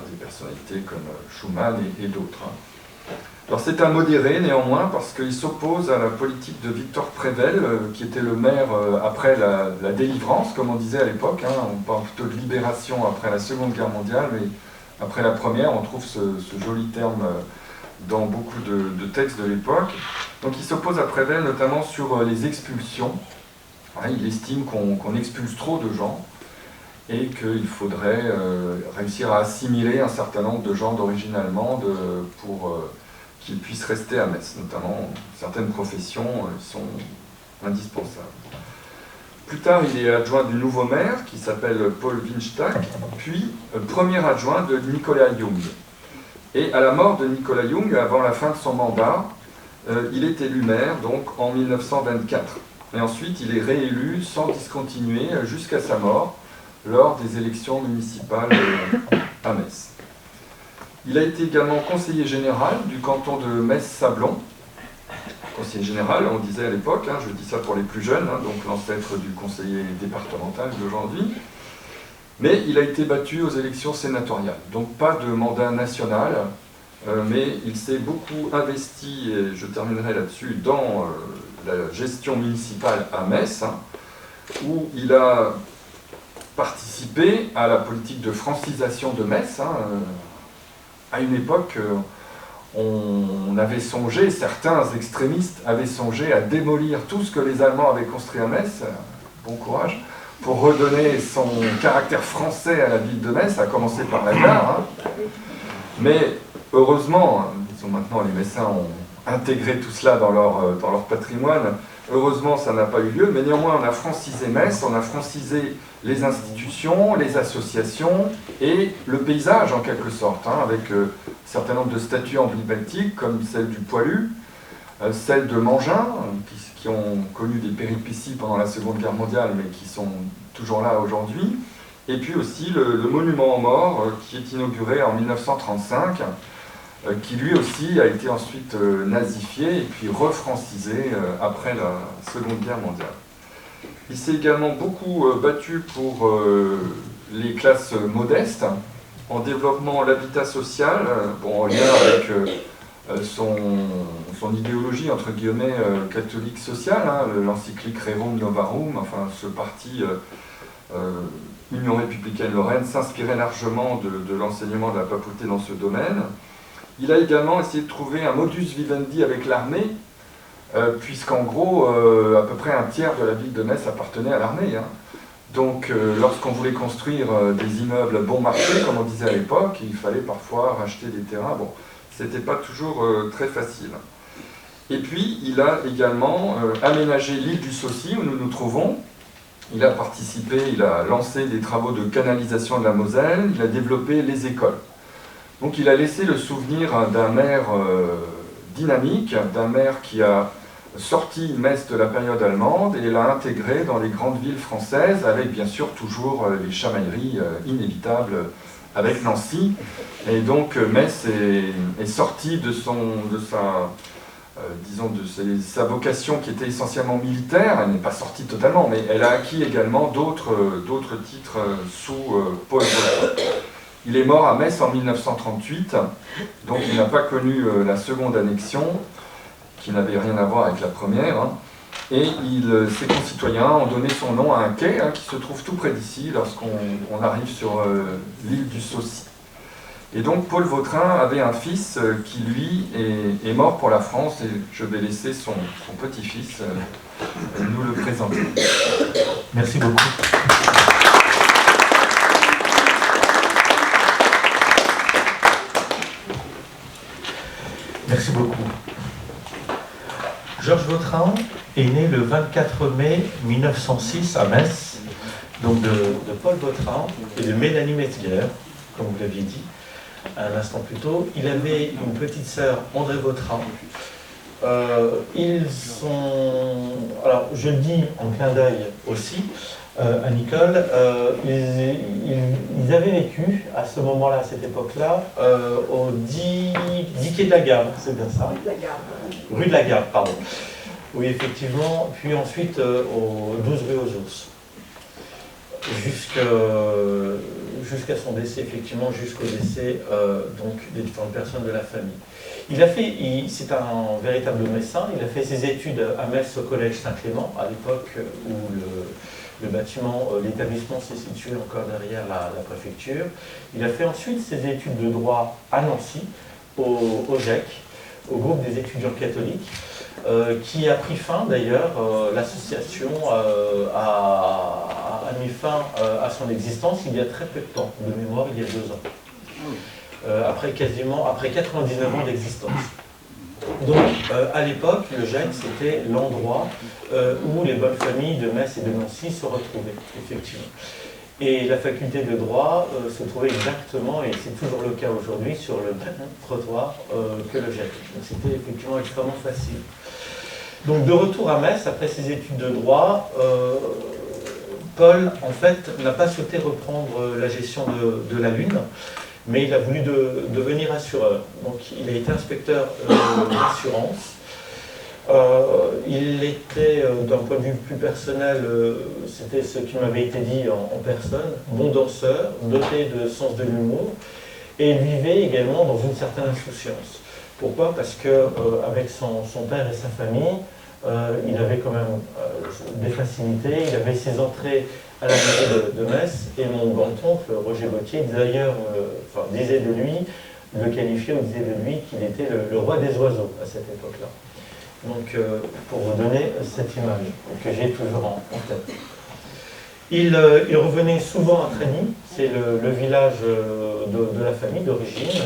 des personnalités comme Schumann et d'autres. Alors c'est un modéré néanmoins parce qu'il s'oppose à la politique de Victor Prével, qui était le maire après la délivrance, comme on disait à l'époque. On parle plutôt de libération après la Seconde Guerre mondiale, mais après la Première, on trouve ce joli terme dans beaucoup de textes de l'époque. Donc il s'oppose à Prével notamment sur les expulsions. Il estime qu'on expulse trop de gens et qu'il faudrait réussir à assimiler un certain nombre de gens d'origine allemande pour qu'ils puissent rester à Metz. Notamment, certaines professions sont indispensables. Plus tard, il est adjoint du nouveau maire, qui s'appelle Paul Winstack, puis premier adjoint de Nicolas Jung. Et à la mort de Nicolas Jung, avant la fin de son mandat, il est élu maire, donc en 1924. Et ensuite, il est réélu sans discontinuer jusqu'à sa mort, lors des élections municipales à Metz. Il a été également conseiller général du canton de Metz-Sablon. Conseiller général, on disait à l'époque, je dis ça pour les plus jeunes, donc l'ancêtre du conseiller départemental d'aujourd'hui. Mais il a été battu aux élections sénatoriales, donc pas de mandat national, mais il s'est beaucoup investi, et je terminerai là-dessus, dans la gestion municipale à Metz, où il a participé à la politique de francisation de Metz. À une époque, on avait songé, certains extrémistes avaient songé à démolir tout ce que les Allemands avaient construit à Metz, bon courage, pour redonner son caractère français à la ville de Metz, à commencer par la gare. Mais heureusement, maintenant les Messins ont intégré tout cela dans leur patrimoine. Heureusement, ça n'a pas eu lieu, mais néanmoins, on a francisé Metz, on a francisé les institutions, les associations et le paysage, en quelque sorte, avec un certain nombre de statues emblématiques, comme celle du Poilu, celle de Mangin, qui ont connu des péripéties pendant la Seconde Guerre mondiale, mais qui sont toujours là aujourd'hui, et puis aussi le monument aux morts, qui est inauguré en 1935, qui lui aussi a été ensuite nazifié et puis refrancisé après la Seconde Guerre mondiale. Il s'est également beaucoup battu pour les classes modestes, en développant l'habitat social, en lien avec son idéologie, entre guillemets, catholique sociale, l'encyclique Rerum Novarum, enfin ce parti Union républicaine lorraine s'inspirait largement de l'enseignement de la papauté dans ce domaine. Il a également essayé de trouver un modus vivendi avec l'armée, puisqu'en gros, à peu près un tiers de la ville de Metz appartenait à l'armée. Hein. Donc, lorsqu'on voulait construire des immeubles bon marché, comme on disait à l'époque, il fallait parfois racheter des terrains. Bon, c'était pas toujours très facile. Et puis, il a également aménagé l'île du Saucy, où nous nous trouvons. Il a participé, il a lancé des travaux de canalisation de la Moselle, il a développé les écoles. Donc, il a laissé le souvenir d'un maire dynamique, d'un maire qui a sorti Metz de la période allemande et l'a intégré dans les grandes villes françaises, avec bien sûr toujours les chamailleries inévitables avec Nancy. Et donc, Metz est sorti de sa vocation qui était essentiellement militaire. Elle n'est pas sortie totalement, mais elle a acquis également d'autres titres sous Paul Vautrin. Il est mort à Metz en 1938, donc il n'a pas connu la seconde annexion, qui n'avait rien à voir avec la première. Hein. Et ses concitoyens ont donné son nom à un quai qui se trouve tout près d'ici, lorsqu'on arrive sur l'île du Saucy. Et donc Paul Vautrin avait un fils qui, lui, est mort pour la France, et je vais laisser son petit-fils nous le présenter. Merci beaucoup. Merci beaucoup. Georges Vautrin est né le 24 mai 1906 à Metz, donc de Paul Vautrin et de Mélanie Metzger, comme vous l'aviez dit un instant plus tôt. Il avait une petite sœur, André Vautrin. Ils sont... Alors, je le dis en clin d'œil aussi à Nicole, ils avaient vécu à ce moment-là, à cette époque-là, au 10 quai de la Gare, c'est bien ça? Rue de la Gare, pardon. Oui, effectivement, puis ensuite au 12 rue aux Ours. Jusqu'à son décès, effectivement, jusqu'au décès donc, des différentes personnes de la famille. C'est un véritable messin. Il a fait ses études à Metz au collège Saint-Clément, à l'époque où le bâtiment, l'établissement s'est situé encore derrière la préfecture. Il a fait ensuite ses études de droit à Nancy, au GEC, au groupe des étudiants catholiques, qui a pris fin d'ailleurs, l'association a mis fin à son existence il y a très peu de temps, de mémoire il y a 2 ans, après 99 ans d'existence. Donc à l'époque, le GEC c'était l'endroit où les bonnes familles de Metz et de Nancy se retrouvaient, effectivement. Et la faculté de droit se trouvait exactement, et c'est toujours le cas aujourd'hui, sur le même trottoir que le GEC. Donc c'était effectivement extrêmement facile. Donc de retour à Metz, après ses études de droit, Paul, en fait, n'a pas souhaité reprendre la gestion de la Lune, mais il a voulu devenir assureur. Donc il a été inspecteur d'assurance. Il était, d'un point de vue plus personnel, c'était ce qui m'avait été dit en personne, bon danseur, doté de sens de l'humour, et il vivait également dans une certaine insouciance. Pourquoi? Parce qu'avec son père et sa famille, il avait quand même des facilités, il avait ses entrées à la mairie de Metz, et mon grand-oncle, Roger Gauthier, d'ailleurs, disait de lui, le qualifiait ou disait de lui qu'il était le roi des oiseaux à cette époque-là. Donc, pour vous donner cette image que j'ai toujours en tête. Il revenait souvent à Trény, c'est le village de la famille d'origine,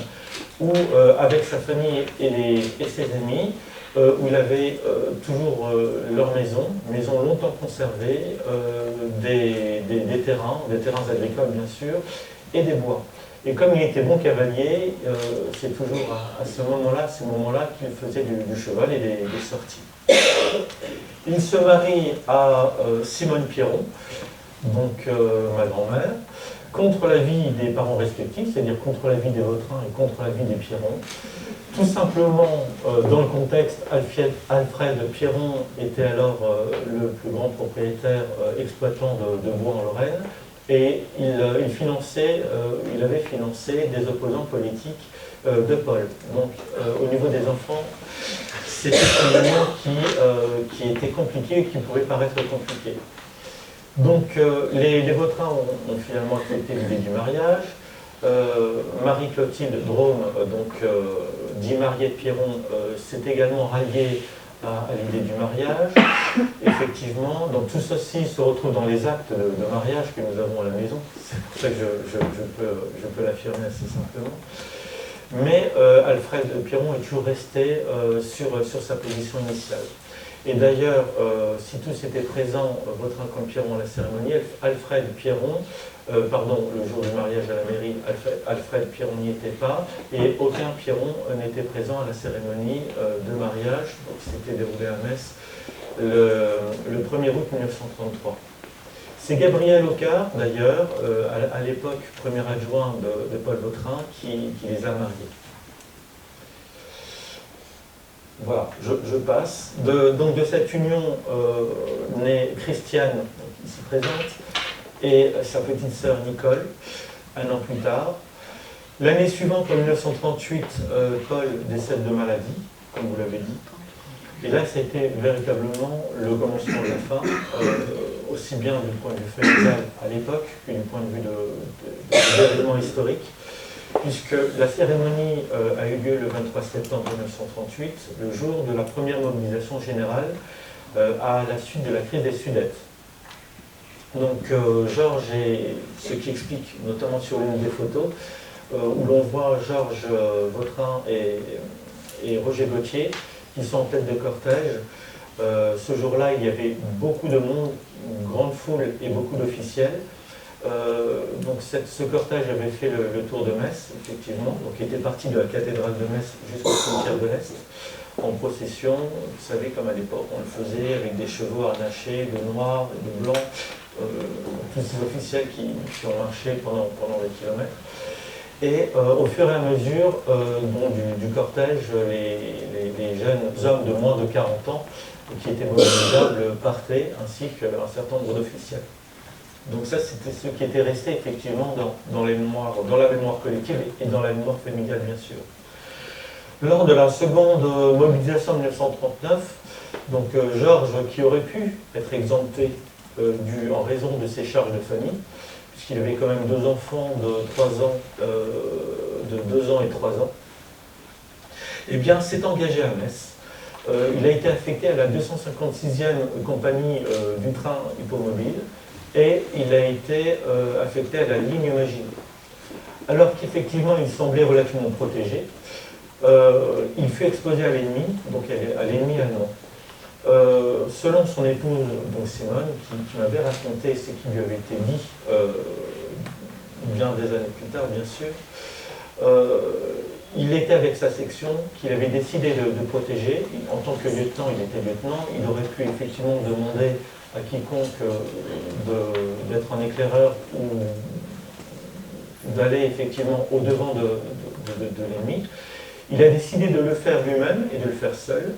où, avec sa famille et ses amis, où il avait toujours leur maison longtemps conservée, des terrains agricoles bien sûr, et des bois. Et comme il était bon cavalier, c'est toujours à ces moments-là qu'il faisait du cheval et des sorties. Il se marie à Simone Pierron, donc ma grand-mère, contre l'avis des parents respectifs, c'est-à-dire contre l'avis des Vautrin et contre l'avis des Pierron. Tout simplement, dans le contexte, Alfred Pierron était alors le plus grand propriétaire exploitant de bois en Lorraine, et il avait financé des opposants politiques de Paul. Donc, au niveau des enfants, c'était un moment qui était compliqué et qui pouvait paraître compliqué. Donc, les Vautrin ont finalement accepté l'idée du mariage. Marie-Clotilde Drôme, dit Mariette Piron, s'est également rallié à l'idée du mariage. Effectivement, donc tout ceci se retrouve dans les actes de mariage que nous avons à la maison. C'est pour ça que je peux l'affirmer assez simplement. Mais Alfred Piron est toujours resté sur sa position initiale. Et d'ailleurs, si tous étaient présents, Vautrin comme Piron à la cérémonie, Alfred Piron, le jour du mariage à la mairie, Alfred Piron n'y était pas, et aucun Piron n'était présent à la cérémonie de mariage, qui s'était déroulée à Metz le 1er août 1933. C'est Gabriel Ocard, d'ailleurs, à l'époque premier adjoint de Paul Vautrin, qui les a mariés. Voilà, je passe. Donc de cette union naît Christiane, qui s'y présente, et sa petite sœur Nicole, un an plus tard. L'année suivante, en 1938, Paul décède de maladie, comme vous l'avez dit. Et là, c'était véritablement le commencement de la fin, aussi bien du point de vue familial à l'époque que du point de vue d'événements historiques, puisque la cérémonie a eu lieu le 23 septembre 1938, le jour de la première mobilisation générale à la suite de la crise des Sudètes. Donc Georges, ce qui explique, notamment sur l'une des photos, où l'on voit Georges Vautrin et Roger Gauthier, qui sont en tête de cortège. Ce jour-là, il y avait beaucoup de monde, une grande foule et beaucoup d'officiels. Donc ce cortège avait fait le tour de Metz, effectivement, donc il était parti de la cathédrale de Metz jusqu'au cimetière de l'Est, en procession, vous savez, comme à l'époque on le faisait, avec des chevaux harnachés de noir et de blanc, tous ces officiels qui ont marché pendant des kilomètres. Et au fur et à mesure du cortège, les jeunes hommes de moins de 40 ans qui étaient mobilisables partaient, ainsi qu'un certain nombre d'officiels. Donc ça, c'était ce qui était resté effectivement dans la mémoire collective et dans la mémoire familiale, bien sûr. Lors de la seconde mobilisation de 1939, donc Georges, qui aurait pu être exempté en raison de ses charges de famille, puisqu'il avait quand même 2 enfants de 2 ans et 3 ans, eh bien, s'est engagé à Metz. Il a été affecté à la 256e compagnie du train hippomobile, et il a été affecté à la ligne Maginot. Alors qu'effectivement il semblait relativement protégé, il fut exposé à l'ennemi, donc à l'ennemi allemand. Selon son épouse, donc Simone, qui m'avait raconté ce qui lui avait été dit bien des années plus tard, bien sûr, il était avec sa section qu'il avait décidé de protéger. En tant que lieutenant, il était lieutenant, il aurait pu effectivement demander à quiconque d'être un éclaireur ou d'aller effectivement au-devant de l'ennemi. Il a décidé de le faire lui-même et de le faire seul.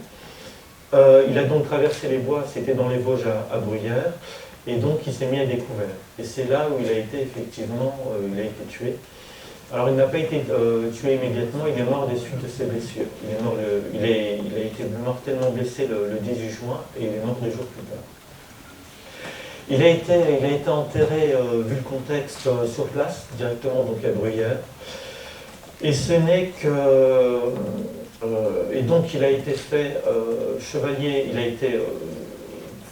Il a donc traversé les bois, c'était dans les Vosges à Bruyères, et donc il s'est mis à découvert. Et c'est là où il a été effectivement, il a été tué. Alors il n'a pas été tué immédiatement, il est mort des suites de ses blessures. Il a été mortellement blessé le 18 juin et il est mort 2 jours plus tard. Il a été enterré, vu le contexte, sur place, directement donc à Bruyères. Et ce n'est que... et donc il a été fait chevalier,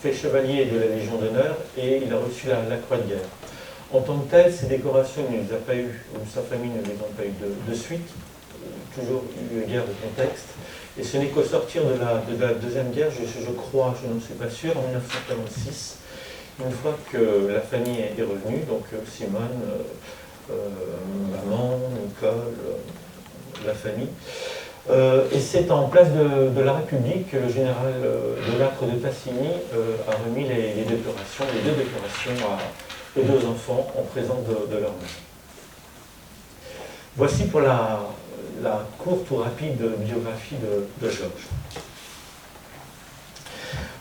fait chevalier de la Légion d'honneur et il a reçu la Croix de guerre. En tant que tel, ces décorations, il ne les a pas eues, ou sa famille ne les a pas eues de suite, toujours eu guerre de contexte. Et ce n'est qu'au sortir de la Deuxième Guerre, je crois, je n'en suis pas sûr, en 1946, une fois que la famille est revenue, donc Simone, maman, Nicole, la famille. Et c'est en place de la République que le général de Lattre de Tassigny a remis les deux décorations aux 2 enfants en présence de leur mère. Voici pour la courte ou rapide biographie de Georges.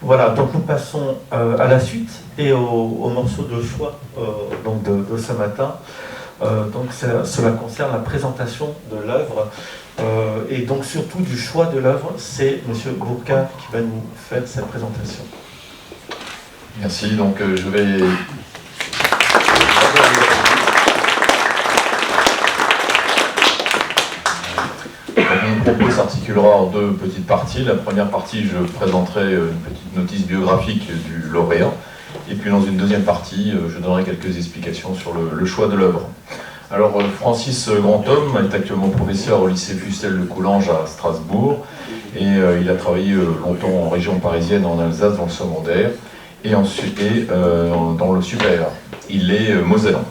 Voilà, donc nous passons à la suite et au morceau de choix donc de ce matin. Donc cela concerne la présentation de l'œuvre et donc surtout du choix de l'œuvre. C'est M. Gourka qui va nous faire cette présentation. Merci, donc je vais... propos s'articulera en deux petites parties. La première partie, je présenterai une petite notice biographique du lauréat. Et puis dans une deuxième partie, je donnerai quelques explications sur le choix de l'œuvre. Alors Francis Grandhomme est actuellement professeur au lycée Fustel de Coulanges à Strasbourg. Et il a travaillé longtemps en région parisienne, en Alsace, dans le secondaire, et ensuite dans le supérieur. Il est mosellan.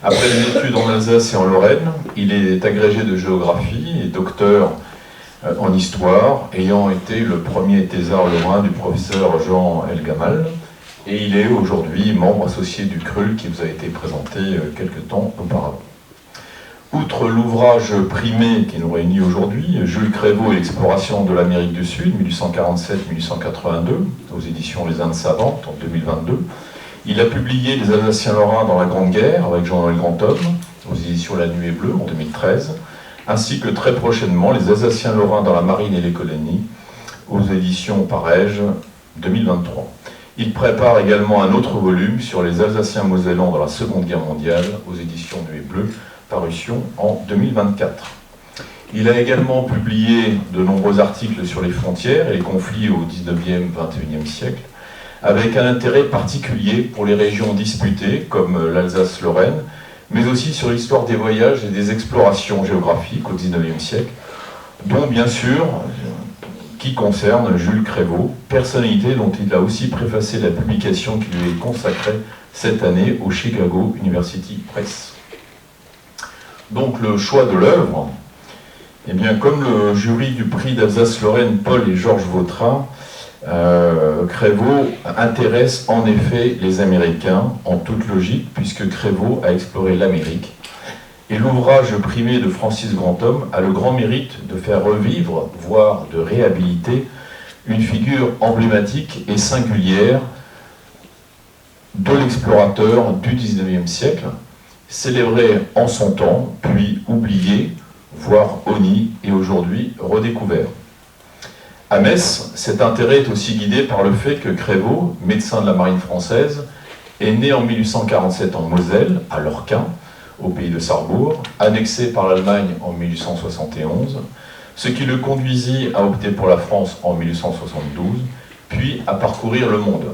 Après des études en Alsace et en Lorraine, il est agrégé de géographie et docteur en histoire, ayant été le premier thésard lorrain du professeur Jean Elgamal. Et il est aujourd'hui membre associé du CRUL qui vous a été présenté quelque temps auparavant. Outre l'ouvrage primé qui nous réunit aujourd'hui, Jules Crévaux et l'exploration de l'Amérique du Sud, 1847-1882, aux éditions Les Indes Savantes, en 2022, il a publié Les Alsaciens lorrains dans la Grande Guerre avec Jean-Noël Grandhomme, aux éditions La Nuée Bleue, en 2013, ainsi que très prochainement Les Alsaciens lorrains dans la Marine et les colonies, aux éditions Parège, 2023. Il prépare également un autre volume sur les Alsaciens mosellans dans la Seconde Guerre mondiale, aux éditions Nuée Bleue, parution en 2024. Il a également publié de nombreux articles sur les frontières et les conflits au 19e, 21e siècle, avec un intérêt particulier pour les régions disputées, comme l'Alsace-Lorraine, mais aussi sur l'histoire des voyages et des explorations géographiques au 19e siècle, dont bien sûr, qui concerne Jules Crévaux, personnalité dont il a aussi préfacé la publication qui lui est consacrée cette année au Chicago University Press. Donc le choix de l'œuvre, eh bien comme le jury du prix d'Alsace-Lorraine, Paul et Georges Vautrin, Crévaux intéresse en effet les Américains en toute logique, puisque Crévaux a exploré l'Amérique. Et l'ouvrage primé de Francis Grandhomme a le grand mérite de faire revivre, voire de réhabiliter, une figure emblématique et singulière de l'explorateur du XIXe siècle, célébré en son temps, puis oublié, voire honni, et aujourd'hui redécouvert. À Metz, cet intérêt est aussi guidé par le fait que Crévaux, médecin de la marine française, est né en 1847 en Moselle, à Lorquin, au pays de Sarrebourg, annexé par l'Allemagne en 1871, ce qui le conduisit à opter pour la France en 1872, puis à parcourir le monde.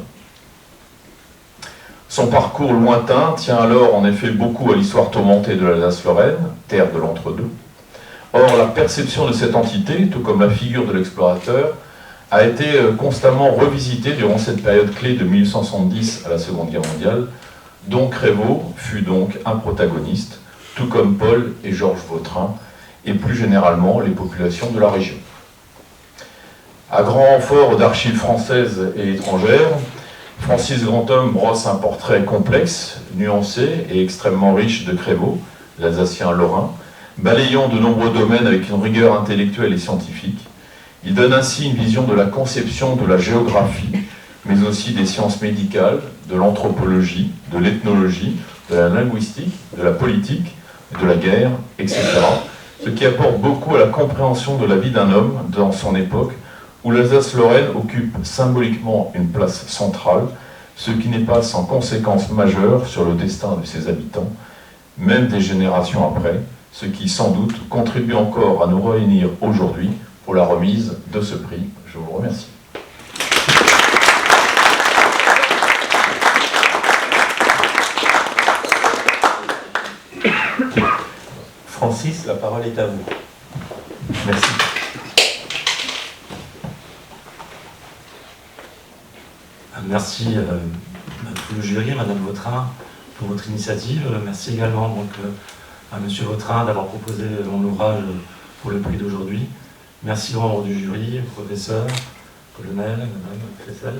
Son parcours lointain tient alors en effet beaucoup à l'histoire tourmentée de l'Alsace-Lorraine, terre de l'entre-deux. Or, la perception de cette entité, tout comme la figure de l'explorateur, a été constamment revisitée durant cette période clé de 1870 à la Seconde Guerre mondiale, dont Crévaux fut donc un protagoniste, tout comme Paul et Georges Vautrin, et plus généralement les populations de la région. À grand renfort d'archives françaises et étrangères, Francis Grandhomme brosse un portrait complexe, nuancé et extrêmement riche de Crévaux, l'Alsacien lorrain, balayant de nombreux domaines avec une rigueur intellectuelle et scientifique. Il donne ainsi une vision de la conception de la géographie, mais aussi des sciences médicales, de l'anthropologie, de l'ethnologie, de la linguistique, de la politique, de la guerre, etc. Ce qui apporte beaucoup à la compréhension de la vie d'un homme dans son époque, où l'Alsace-Lorraine occupe symboliquement une place centrale, ce qui n'est pas sans conséquences majeures sur le destin de ses habitants, même des générations après, ce qui sans doute contribue encore à nous réunir aujourd'hui pour la remise de ce prix. Je vous remercie. Francis, la parole est à vous. Merci. Merci à tout le jury, à Madame Vautrin, pour votre initiative. Merci également donc, à Monsieur Vautrin d'avoir proposé mon ouvrage pour le prix d'aujourd'hui. Merci aux membres du jury, aux professeurs, colonel, Madame Cressel.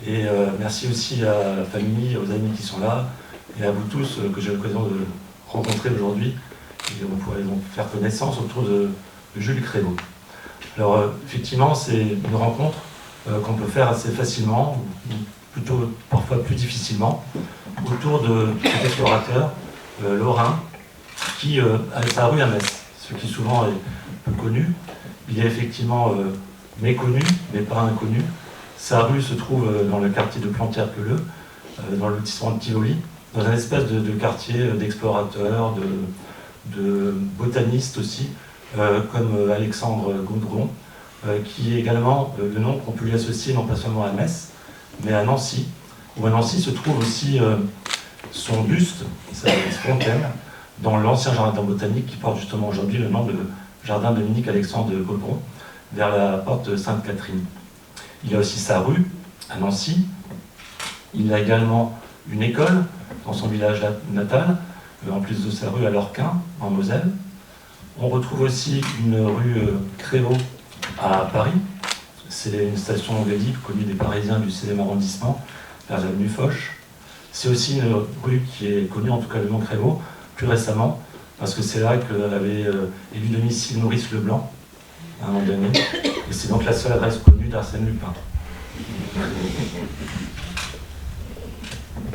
Et merci aussi à la famille, aux amis qui sont là, et à vous tous que j'ai l'occasion de rencontrer aujourd'hui. Et on pourrait donc faire connaissance autour de Jules Crévaux. Alors effectivement, c'est une rencontre qu'on peut faire assez facilement, ou plutôt parfois plus difficilement, autour de cet explorateur lorrain qui a sa rue à Metz, ce qui souvent est peu connu. Il est effectivement méconnu, mais pas inconnu. Sa rue se trouve dans le quartier de Plantière-Peleux, dans le lotissement de Tivoli, dans un espèce de quartier d'explorateurs, de botanistes aussi, comme Alexandre Gondron, qui est également le nom qu'on peut lui associer non pas seulement à Metz, mais à Nancy, où à Nancy se trouve aussi son buste, sa fontaine, dans l'ancien jardin botanique qui porte justement aujourd'hui le nom de jardin Dominique-Alexandre Gondron, vers la porte Sainte-Catherine. Il a aussi sa rue à Nancy. Il a également une école dans son village natal, en plus de sa rue à Lorquin, en Moselle. On retrouve aussi une rue Crévaux à Paris. C'est une station Vélib connue des Parisiens du 16e arrondissement, vers l'avenue Foch. C'est aussi une rue qui est connue, en tout cas le nom Crévaux, plus récemment, parce que c'est là qu'avait élu domicile Maurice Leblanc, à un moment donné. Et c'est donc la seule adresse connue d'Arsène Lupin.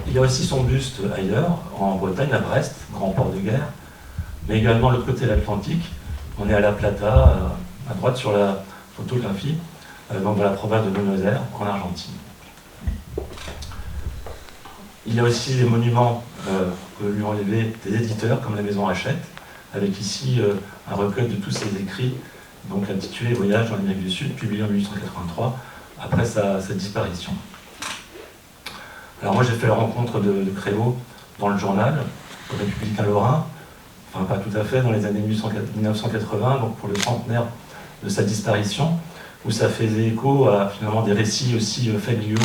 Il y a aussi son buste ailleurs, en Bretagne, à Brest, grand port de guerre, mais également de l'autre côté de l'Atlantique. On est à La Plata, à droite sur la photographie, donc dans la province de Buenos Aires, en Argentine. Il y a aussi des monuments que lui ont élevés des éditeurs, comme la Maison Hachette, avec ici un recueil de tous ses écrits, donc intitulé Voyage dans l'Amérique du Sud, publié en 1883, après sa disparition. Alors moi j'ai fait la rencontre de Crévaux dans le journal, le Républicain Lorrain, enfin pas tout à fait, dans les années 1980, donc pour le centenaire de sa disparition, où ça faisait écho à finalement des récits aussi familiaux,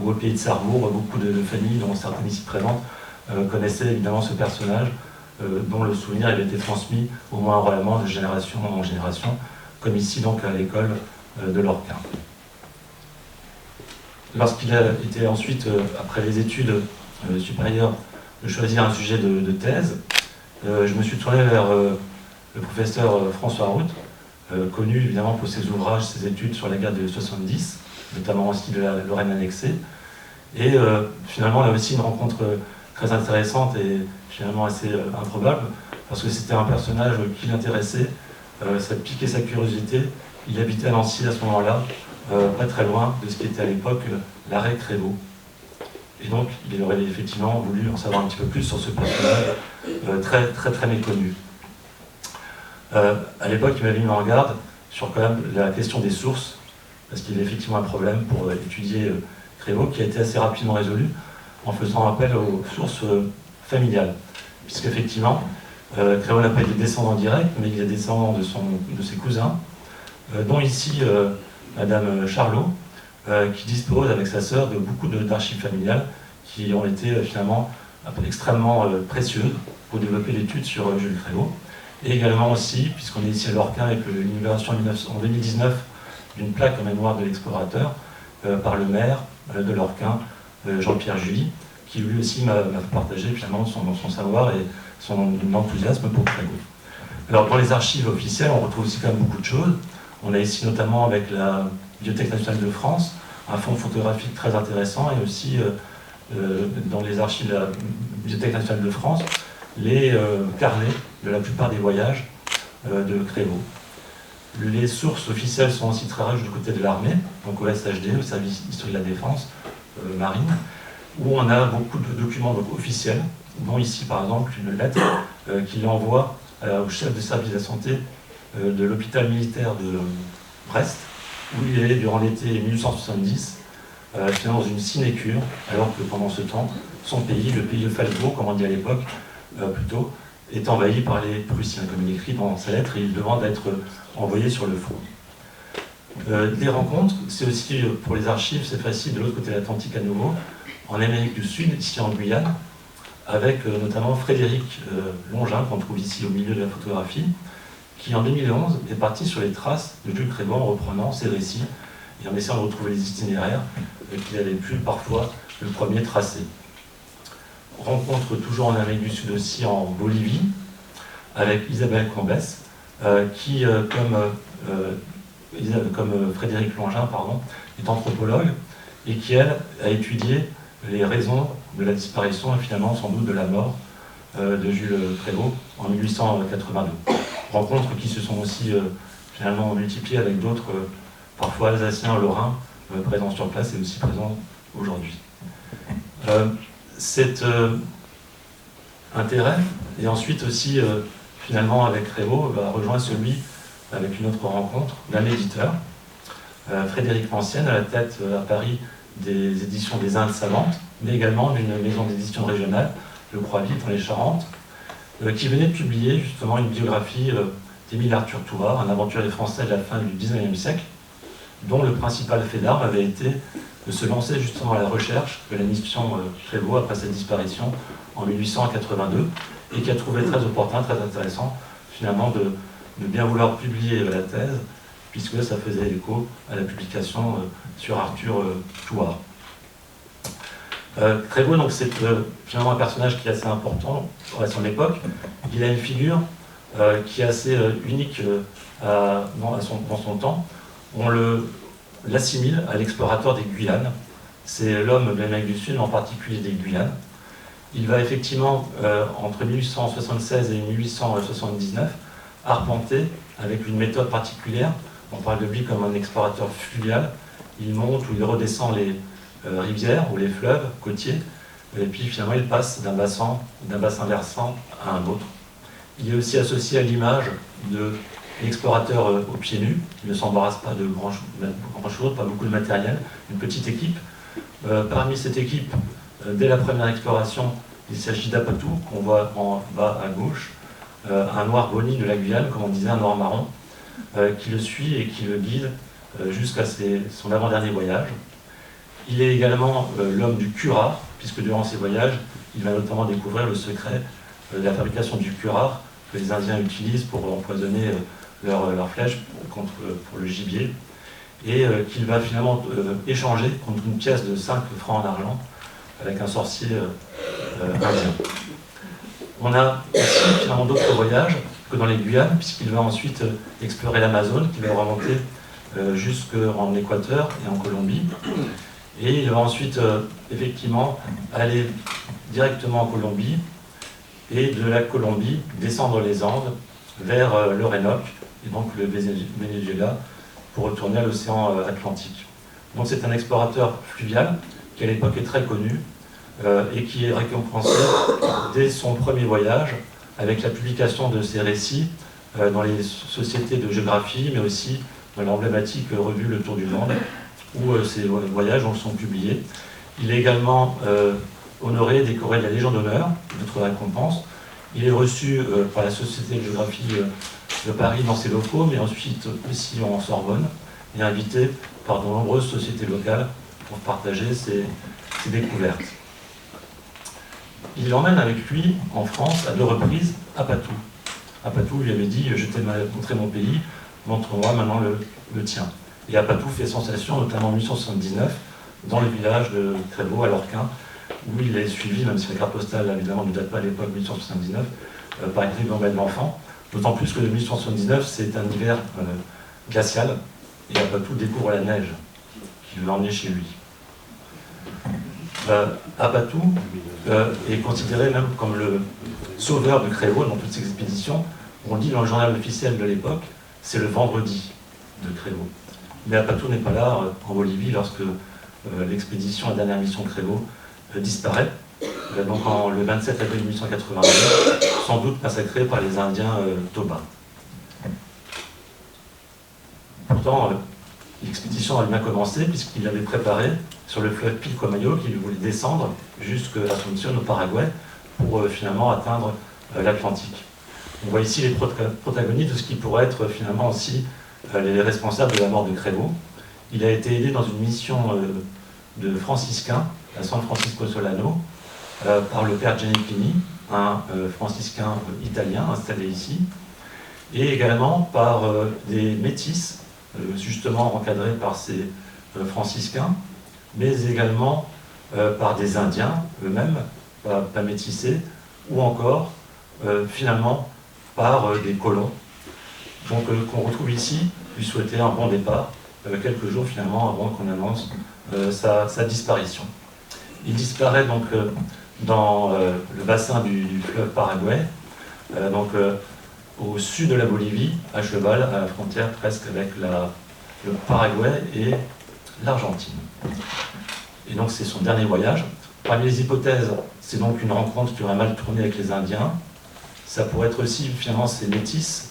où au pays de Sarrebourg, beaucoup de familles, dont certaines ici présentes, connaissaient évidemment ce personnage, dont le souvenir avait été transmis au moins oralement de génération en génération, comme ici donc à l'école de Lorquin. Lorsqu'il a été ensuite, après les études supérieures, de choisir un sujet de thèse, je me suis tourné vers le professeur François Rout, connu évidemment pour ses ouvrages, ses études sur la guerre de 70, notamment aussi de la Lorraine annexée. Et finalement, là aussi, une rencontre très intéressante et finalement assez improbable, parce que c'était un personnage qui l'intéressait, ça piquait sa curiosité. Il habitait à Nancy à ce moment-là, pas très loin de ce qui était à l'époque l'arrêt Crévaux. Et donc, il aurait effectivement voulu en savoir un petit peu plus sur ce personnage très méconnu. À l'époque, il m'avait mis en garde sur quand même la question des sources, parce qu'il y avait effectivement un problème pour étudier Crévaux, qui a été assez rapidement résolu en faisant appel aux sources familiales. Puisqu'effectivement, Crévaux n'a pas été descendant direct, mais il est descendant de ses cousins, dont ici Madame Charlot, qui dispose avec sa sœur de beaucoup d'archives familiales qui ont été finalement extrêmement précieuses pour développer l'étude sur Jules Crévaux. Et également aussi, puisqu'on est ici à Lorquin avec l'inauguration en 2019 d'une plaque en mémoire de l'explorateur par le maire de Lorquin, Jean-Pierre July, qui lui aussi m'a partagé finalement son savoir et son enthousiasme pour Crévaux. Alors dans les archives officielles, on retrouve aussi quand même beaucoup de choses. On a ici notamment avec la Bibliothèque nationale de France, un fonds photographique très intéressant, et aussi dans les archives de la Bibliothèque nationale de France, les carnets de la plupart des voyages de Crévaux. Les sources officielles sont aussi très riches du côté de l'armée, donc au SHD, au service historique de la défense marine, où on a beaucoup de documents donc, officiels, dont ici par exemple une lettre qu'il envoie au chef de service de la santé de l'hôpital militaire de Brest, où il est durant l'été 1870, finalement dans une sinécure, alors que pendant ce temps, son pays, le pays de Falco, comme on dit à l'époque, plutôt, est envahi par les Prussiens, comme il écrit dans sa lettre, et il demande d'être envoyé sur le front. Les rencontres, c'est aussi pour les archives, c'est facile de l'autre côté de l'Atlantique à nouveau, en Amérique du Sud, ici en Guyane, avec notamment Frédéric Longin, qu'on trouve ici au milieu de la photographie, qui en 2011 est parti sur les traces de Jules Crévaux en reprenant ses récits et en essayant de retrouver les itinéraires qu'il avait pu parfois le premier tracer. Rencontre toujours en Amérique du Sud aussi en Bolivie avec Isabelle Cambès qui, comme Frédéric Longin, est anthropologue et qui, elle, a étudié les raisons de la disparition et finalement sans doute de la mort de Jules Crévaux en 1882. Rencontres qui se sont aussi finalement multipliées avec d'autres, parfois alsaciens, lorrains, présents sur place et aussi présents aujourd'hui. Cet intérêt et ensuite aussi finalement, avec Crévo, rejoint celui, avec une autre rencontre, d'un éditeur, Frédéric Mancienne, à la tête à Paris des éditions des Indes savantes, mais également d'une maison d'édition régionale, le Croix-Vite, dans les Charentes, qui venait de publier justement une biographie d'Émile Arthur Touard, un aventurier français de la fin du XIXe siècle, dont le principal fait d'armes avait été de se lancer justement à la recherche de la mission Crévo après sa disparition en 1882, et qui a trouvé très opportun, très intéressant, finalement, de bien vouloir publier la thèse, puisque ça faisait écho à la publication sur Arthur Touard. Crévo, donc, c'est finalement un personnage qui est assez important à son époque. Il a une figure qui est assez unique dans son temps. On l'assimile à l'explorateur des Guyanes. C'est l'homme de l'Amérique du Sud, en particulier des Guyanes. Il va effectivement, entre 1876 et 1879, arpenter avec une méthode particulière. On parle de lui comme un explorateur fluvial. Il monte ou il redescend les rivières ou les fleuves côtiers, et puis finalement il passe d'un bassin versant à un autre. Il est aussi associé à l'image de l'explorateur aux pieds nus. Il ne s'embarrasse pas de grand-chose, pas beaucoup de matériel, une petite équipe. Parmi cette équipe, dès la première exploration, il s'agit d'Apatou, qu'on voit en bas à gauche, un noir boni de la Guyane, comme on disait, un noir marron, qui le suit et qui le guide jusqu'à son avant-dernier voyage. Il est également l'homme du curare, puisque durant ses voyages, il va notamment découvrir le secret de la fabrication du curare que les Indiens utilisent pour empoisonner leurs flèches pour le gibier, et qu'il va finalement échanger contre une pièce de 5 francs en argent avec un sorcier indien. On a aussi finalement d'autres voyages que dans les Guyanes, puisqu'il va ensuite explorer l'Amazone, qui va remonter jusqu'en Équateur et en Colombie. Et il va ensuite effectivement aller directement en Colombie, et de la Colombie descendre les Andes vers l'Orénoque, et donc le Venezuela, pour retourner à l'océan Atlantique. Donc c'est un explorateur fluvial qui à l'époque est très connu et qui est récompensé dès son premier voyage avec la publication de ses récits dans les sociétés de géographie, mais aussi dans l'emblématique revue Le Tour du Monde, où ces voyages sont publiés. Il est également honoré et décoré de la Légion d'honneur, notre récompense. Il est reçu par la Société de géographie de Paris dans ses locaux, mais ensuite aussi en Sorbonne, et invité par de nombreuses sociétés locales pour partager ses découvertes. Il emmène avec lui en France à 2 reprises Apatou. Apatou lui avait dit « Je t'ai montré mon pays, montre-moi maintenant le tien ». Et Apatou fait sensation, notamment en 1879, dans le village de Crévo, à Lorquin, où il est suivi, même si la carte postale évidemment ne date pas à l'époque 1879, par une ribambelle d'enfants. D'autant plus que 1879, c'est un hiver glacial, et Apatou découvre la neige qui veut emmener chez lui. Apatou est considéré même comme le sauveur de Crévo dans toutes ses expéditions. On dit dans le journal officiel de l'époque, c'est le vendredi de Crévo. Mais Apatou n'est pas là en Bolivie lorsque l'expédition, la dernière mission Crévo, disparaît. Donc le 27 avril 1882, sans doute massacré par les Indiens Toba. Pourtant, l'expédition avait bien commencé puisqu'il avait préparé sur le fleuve Pilcomayo qu'il voulait descendre jusqu'à Asunción au Paraguay pour finalement atteindre l'Atlantique. On voit ici les protagonistes de ce qui pourrait être finalement aussi les responsables de la mort de Crévo. Il a été aidé dans une mission de franciscains à San Francisco Solano par le père Giannichini, un franciscain italien installé ici, et également par des métis, justement encadrés par ces franciscains, mais également par des Indiens eux-mêmes, pas métissés, ou encore finalement par des colons, donc qu'on retrouve ici, lui souhaiter un bon départ, quelques jours finalement avant qu'on annonce sa disparition. Il disparaît donc dans le bassin du fleuve Paraguay, donc au sud de la Bolivie, à cheval, à la frontière presque avec le Paraguay et l'Argentine. Et donc c'est son dernier voyage. Parmi les hypothèses, c'est donc une rencontre qui aurait mal tourné avec les Indiens. ça pourrait être aussi finalement ces métis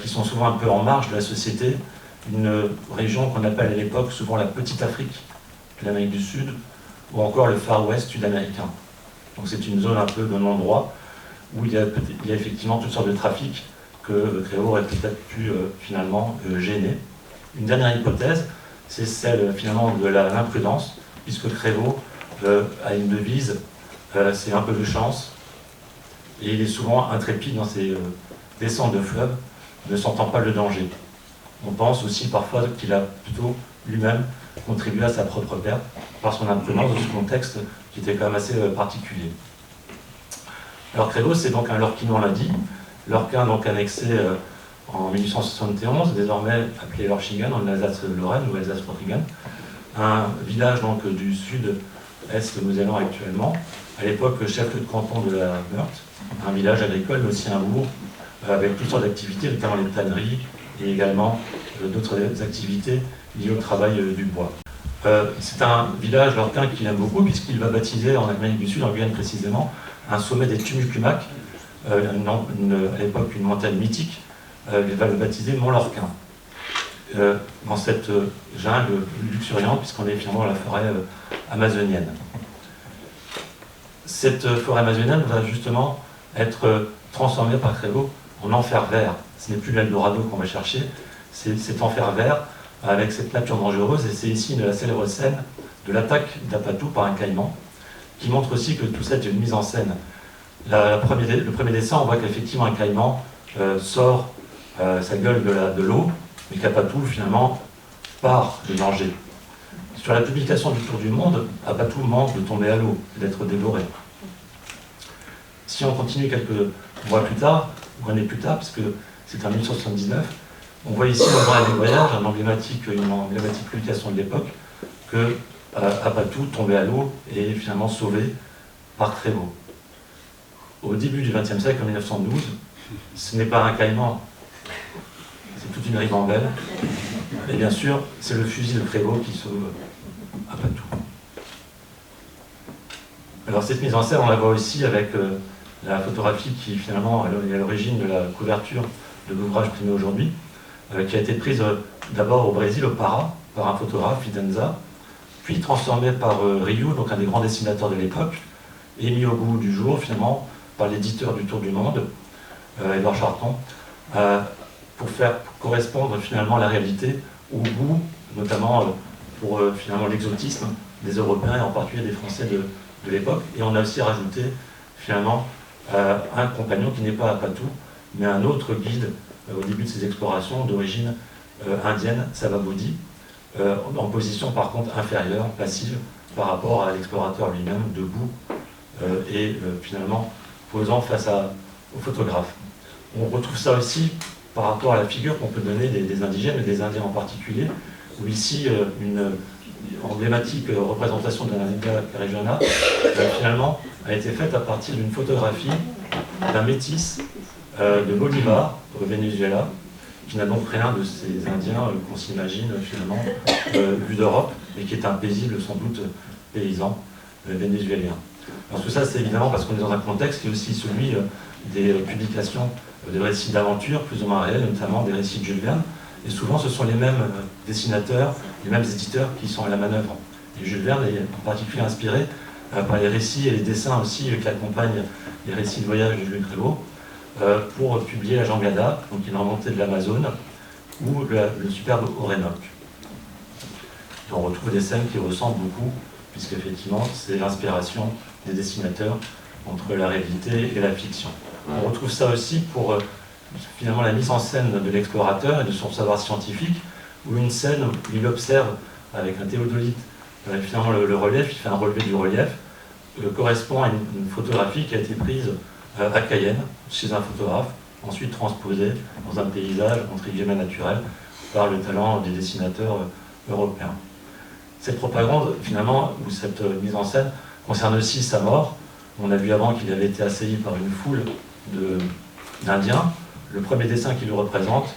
qui sont souvent un peu en marge de la société, une région qu'on appelle à l'époque souvent la Petite Afrique de l'Amérique du Sud, ou encore le Far West sud-américain. Donc c'est une zone un peu de non-droit, où il y a effectivement toutes sortes de trafics que Crévo aurait peut-être pu finalement gêner. Une dernière hypothèse, c'est celle finalement de l'imprudence, puisque Crévo a une devise, c'est un peu de chance, et il est souvent intrépide dans ses descentes de fleuve, ne sentant pas le danger. On pense aussi parfois qu'il a plutôt lui-même contribué à sa propre perte par son imprudence dans ce contexte qui était quand même assez particulier. Alors Crévo, c'est donc un Lorquinois, on l'a dit, Lorquin donc annexé en 1871, désormais appelé Lorchingen en Alsace-Lorraine ou Alsace-Lothringen, un village donc du sud-est mosellan actuellement, à l'époque chef de canton de la Meurthe, un village agricole mais aussi un bourg avec toutes sortes d'activités, notamment les tanneries et également d'autres activités liées au travail du bois. C'est un village lorquin qu'il aime beaucoup puisqu'il va baptiser en Amérique du Sud, en Guyane précisément, un sommet des Tumucumac, à l'époque une montagne mythique, il va le baptiser Mont Lorquin. Dans cette jungle luxuriante, puisqu'on est finalement dans la forêt amazonienne. Cette forêt amazonienne va justement être transformée par Crévo en enfer vert. Ce n'est plus l'Eldorado qu'on va chercher, c'est cet enfer vert avec cette nature dangereuse, et c'est ici la célèbre scène de l'attaque d'Apatou par un caïman, qui montre aussi que tout ça est une mise en scène. Le premier dessin, on voit qu'effectivement un caïman sort sa gueule de l'eau, mais qu'Apatou finalement part de danger. Sur la publication du Tour du Monde, Apatou manque de tomber à l'eau et d'être dévoré. Si on continue quelques mois plus tard, ou années plus tard, puisque c'est en 1979, on voit ici dans le voyage une emblématique publication de l'époque, que Apatou, tombé à l'eau, est finalement sauvé par Crévo. Au début du XXe siècle, en 1912, ce n'est pas un caïman, c'est toute une ribambelle. Et bien sûr, c'est le fusil de Crévo qui sauve Apatou. Alors cette mise en scène, on la voit aussi avec la photographie qui finalement est à l'origine de la couverture de l'ouvrage primé aujourd'hui, qui a été prise d'abord au Brésil, au Pará, par un photographe, Fidenza, puis transformée par Ryu, donc un des grands dessinateurs de l'époque, et mis au goût du jour finalement par l'éditeur du Tour du Monde, Édouard Charton, pour faire correspondre finalement la réalité au goût, notamment pour finalement l'exotisme des Européens et en particulier des Français de l'époque. Et on a aussi rajouté finalement un compagnon qui n'est pas Apatou, mais un autre guide au début de ses explorations d'origine indienne, Savabodi, en position par contre inférieure, passive, par rapport à l'explorateur lui-même, debout, et finalement posant face au photographe. On retrouve ça aussi par rapport à la figure qu'on peut donner des indigènes et des Indiens en particulier, où ici une emblématique représentation d'un Inca Carigena finalement a été faite à partir d'une photographie d'un métis de Bolivar au Venezuela, qui n'a donc rien de ces Indiens qu'on s'imagine finalement vus d'Europe, et qui est un paisible sans doute paysan vénézuélien. Alors tout ça, c'est évidemment parce qu'on est dans un contexte qui est aussi celui des publications de récits d'aventure plus ou moins réels, notamment des récits de Jules Verne. Et souvent, ce sont les mêmes dessinateurs, les mêmes éditeurs qui sont à la manœuvre. Et Jules Verne est en particulier inspiré par les récits et les dessins aussi qui accompagnent les récits de voyage de Jules Crévo pour publier La Jangada, donc une remontée de l'Amazone, ou le superbe Orénoque. Et on retrouve des scènes qui ressemblent beaucoup, puisqu'effectivement, c'est l'inspiration des dessinateurs entre la réalité et la fiction. On retrouve ça aussi pour finalement la mise en scène de l'explorateur et de son savoir scientifique, où une scène où il observe avec un théodolite finalement le relief, il fait un relevé du relief, correspond à une photographie qui a été prise à Cayenne, chez un photographe, ensuite transposée dans un paysage entre guillemets naturel par le talent des dessinateurs européens. Cette propagande, finalement, ou cette mise en scène, concerne aussi sa mort. On a vu avant qu'il avait été assailli par une foule d'Indiens. Le premier dessin qui le représente,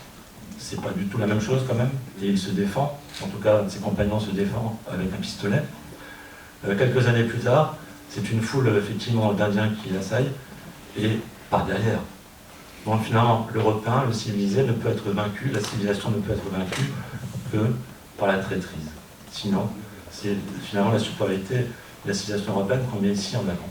c'est pas du tout la même chose quand même, et il se défend, en tout cas ses compagnons se défendent avec un pistolet. Quelques années plus tard, c'est une foule effectivement d'Indiens qui l'assaillent, et par derrière. Donc finalement, l'Européen, le civilisé, ne peut être vaincu, la civilisation ne peut être vaincue que par la traîtrise. Sinon, c'est finalement la supériorité de la civilisation européenne qu'on met ici en avant.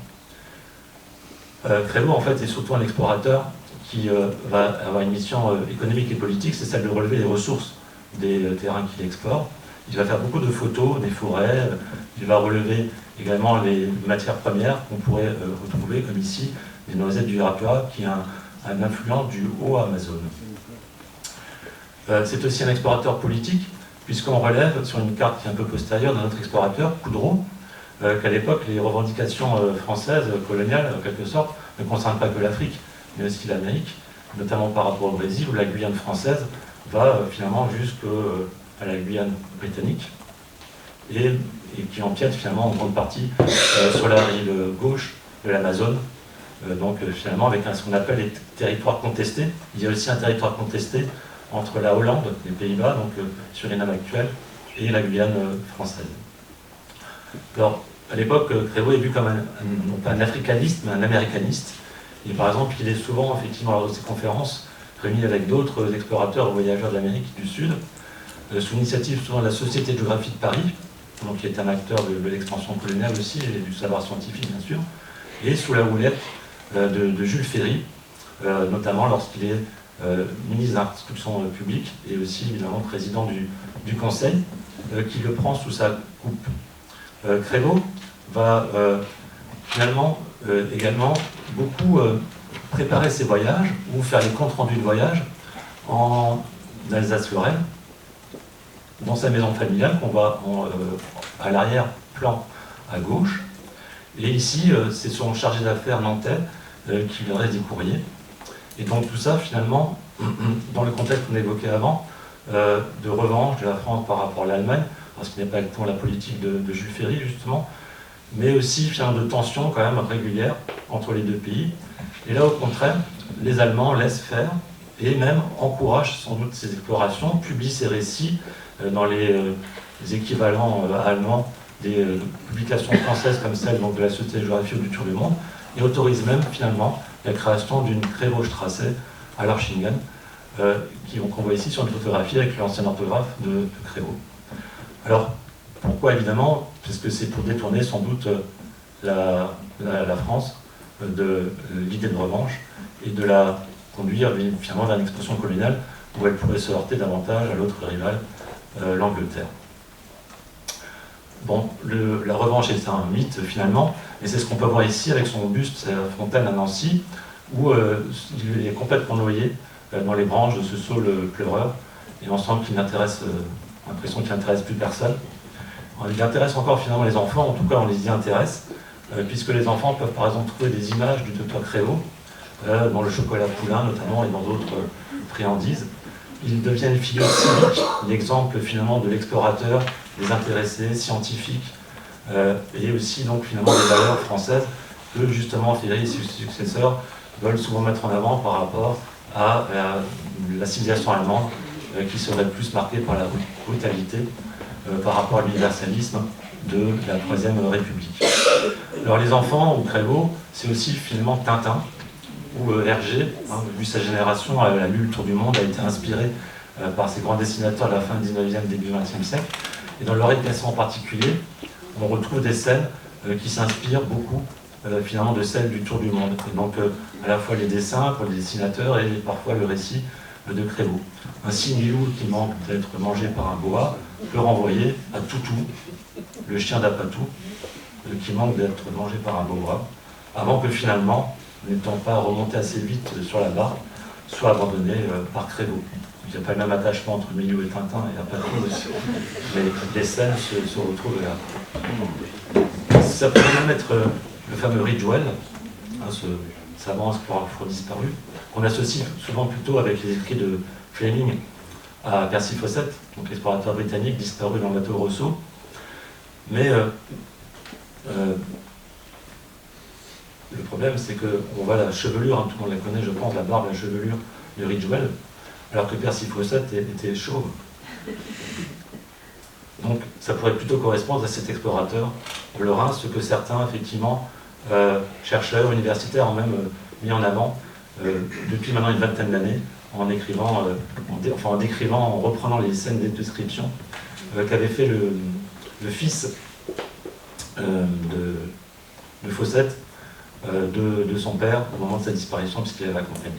Crévo, en fait, est surtout un explorateur qui va avoir une mission économique et politique, c'est celle de relever les ressources des terrains qu'il explore. Il va faire beaucoup de photos des forêts, il va relever également les matières premières qu'on pourrait retrouver, comme ici, les noisettes du Irapura, qui est un affluent du haut Amazone. C'est aussi un explorateur politique, puisqu'on relève sur une carte qui est un peu postérieure de notre explorateur, Coudreau, qu'à l'époque, les revendications françaises, coloniales, en quelque sorte, ne concernent pas que l'Afrique, mais aussi l'Amérique, notamment par rapport au Brésil, où la Guyane française va finalement jusqu'à la Guyane britannique, et qui empiète finalement en grande partie sur la rive gauche de l'Amazone, donc finalement avec ce qu'on appelle les territoires contestés. Il y a aussi un territoire contesté entre la Hollande, les Pays-Bas, donc Suriname actuel, et la Guyane française. Alors, à l'époque, Crévo est vu comme non pas un africaniste, mais un américaniste. Et par exemple, il est souvent, effectivement, lors de ses conférences, réuni avec d'autres explorateurs ou voyageurs d'Amérique du Sud, sous l'initiative souvent de la Société de géographie de Paris, donc qui est un acteur de l'expansion coloniale aussi, et du savoir scientifique, bien sûr, et sous la houlette de Jules Ferry, notamment lorsqu'il est ministre de l'instruction publique et aussi évidemment président du Conseil, qui le prend sous sa coupe. Crévo va finalement également beaucoup préparer ses voyages ou faire les comptes rendus de voyage en Alsace-Lorraine, dans sa maison familiale qu'on voit à l'arrière-plan à gauche. Et ici, c'est son chargé d'affaires nantais qui lui adresse des courriers. Et donc tout ça, finalement, dans le contexte qu'on évoquait avant, de revanche de la France par rapport à l'Allemagne, parce qu'il n'est pas exactement la politique de Jules Ferry, justement, mais aussi finalement de tensions quand même régulières entre les deux pays. Et là, au contraire, les Allemands laissent faire et même encouragent sans doute ces explorations, publient ces récits dans les équivalents allemands des publications françaises comme celle donc, de la Société de géographie du Tour du Monde, et autorisent même finalement la création d'une Crévo-Straße à Lörchingen, qu'on voit ici sur une photographie avec l'ancien orthographe de Crévo. Alors, pourquoi évidemment? Parce que c'est pour détourner sans doute la France de l'idée de revanche et de la conduire finalement vers une expansion coloniale où elle pourrait se heurter davantage à l'autre rival, l'Angleterre. Bon, la revanche est un mythe finalement, et c'est ce qu'on peut voir ici avec son buste à Fontaine à Nancy, où il est complètement noyé dans les branches de ce saule pleureur, et on sent qu'il n'intéresse, l'impression qu'il n'intéresse plus personne. Il intéresse encore finalement les enfants, en tout cas on les y intéresse, puisque les enfants peuvent par exemple trouver des images du docteur Crévo, dans le chocolat poulain notamment et dans d'autres friandises. Il devient une figure civique, l'exemple finalement de l'explorateur, des intéressés, scientifiques, et aussi donc finalement des valeurs françaises que justement Ferry et ses successeurs veulent souvent mettre en avant par rapport à la civilisation allemande qui serait plus marquée par la brutalité par rapport à l'universalisme de la Troisième République. Alors les enfants ou Crévo, c'est aussi finalement Tintin, où Hergé, vu sa génération, a lu le Tour du Monde, a été inspiré par ces grands dessinateurs de la fin du 19e, début 20e siècle. Et dans leur éducation en particulier, on retrouve des scènes qui s'inspirent beaucoup finalement de celles du Tour du Monde. Et donc à la fois les dessins pour les dessinateurs et parfois le récit de Crévo. Un Singilou qui manque d'être mangé par un boa peut renvoyer à Toutou, le chien d'Apatou, qui manque d'être mangé par un boa, avant que finalement, n'étant pas remonté assez vite sur la barre, soit abandonné par Crévo. Il n'y a pas le même attachement entre Milou et Tintin et Apatou, mais les scènes se retrouvent là. Ça pourrait même être le fameux Ridgewell, ce savant explorateur disparu, qu'on associe souvent plutôt avec les écrits de Fleming à Percy Fawcett, donc l'explorateur britannique disparu dans le bateau Rousseau. Mais le problème, c'est qu'on voit la chevelure, tout le monde la connaît, je pense, la barbe, la chevelure de Ridgewell, alors que Percy Fawcett était chauve. Donc ça pourrait plutôt correspondre à cet explorateur lorrain, ce que certains, effectivement, chercheurs, universitaires ont même mis en avant depuis maintenant une vingtaine d'années, en décrivant, en reprenant les scènes de description qu'avait fait le fils de Fawcett, de son père au moment de sa disparition, puisqu'il l'avait accompagné.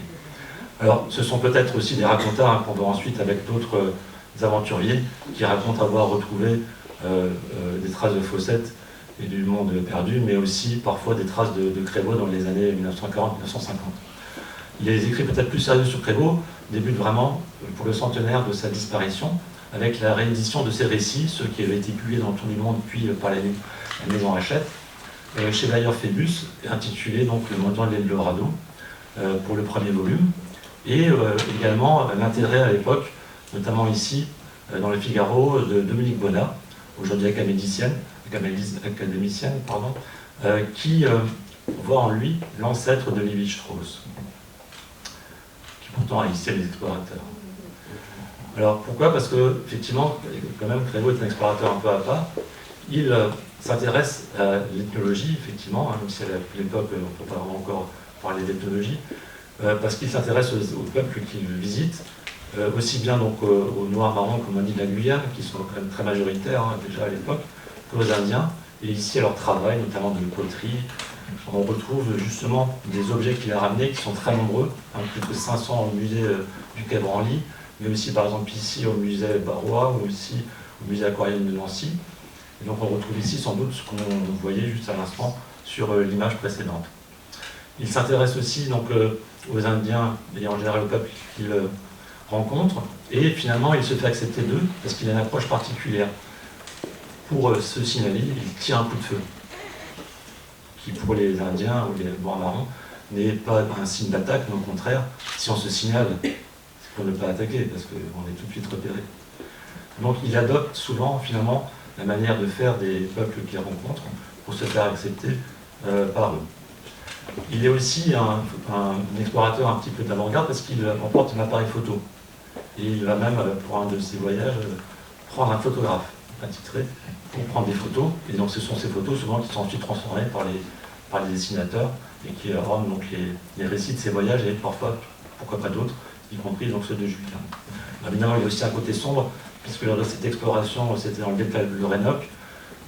Alors, ce sont peut-être aussi des racontars qu'on voit ensuite avec d'autres aventuriers qui racontent avoir retrouvé des traces de Fawcett et du monde perdu, mais aussi parfois des traces de Crévaux dans les années 1940-1950. Les écrits peut-être plus sérieux sur Crévaux débutent vraiment pour le centenaire de sa disparition, avec la réédition de ses récits, ceux qui avaient été publiés dans tout le monde, puis par la maison Hachette, chez Bayer Phébus, intitulé donc Le Mendiant de l'Eldorado, pour le premier volume, et également l'intérêt à l'époque, notamment ici, dans le Figaro, de Dominique Bonnat, aujourd'hui académicienne, qui voit en lui l'ancêtre de Lévi-Strauss, qui pourtant haïssait les explorateurs. Alors pourquoi? Parce que, effectivement, quand même, Crévaux est un explorateur un peu à part. Il s'intéresse à l'ethnologie, effectivement, même si à l'époque, on ne peut pas vraiment encore parler d'ethnologie, parce qu'il s'intéresse aux peuples qu'il visite, aussi bien donc aux Noirs marrons, comme on dit de la Guyane, qui sont quand même très majoritaires déjà à l'époque, qu'aux Indiens, et ici à leur travail, notamment de poterie. On retrouve justement des objets qu'il a ramenés, qui sont très nombreux, plus de 500 au musée du Quai Branly, mais aussi par exemple ici au musée Barrois, ou aussi au musée aquarium de Nancy. Et donc on retrouve ici sans doute ce qu'on voyait juste à l'instant sur l'image précédente. Il s'intéresse aussi donc aux Indiens et en général au peuple qu'il rencontre, et finalement il se fait accepter d'eux parce qu'il a une approche particulière. Pour se signaler, il tire un coup de feu, qui pour les Indiens ou les Noirs marrons n'est pas un signe d'attaque, mais au contraire, si on se signale, c'est pour ne pas attaquer, parce qu'on est tout de suite repéré. Donc il adopte souvent finalement la manière de faire des peuples qu'il rencontre pour se faire accepter par eux. Il est aussi un explorateur un petit peu d'avant-garde parce qu'il emporte un appareil photo. Et il va même, pour un de ses voyages, prendre un photographe attitré pour prendre des photos. Et donc ce sont ces photos souvent qui sont ensuite transformées par les dessinateurs et qui rendent donc les récits de ces voyages et parfois, pourquoi pas d'autres, y compris donc ceux de Julien. Évidemment, il y a aussi un côté sombre, puisque lors de cette exploration, c'était dans le delta de l'Orénoque,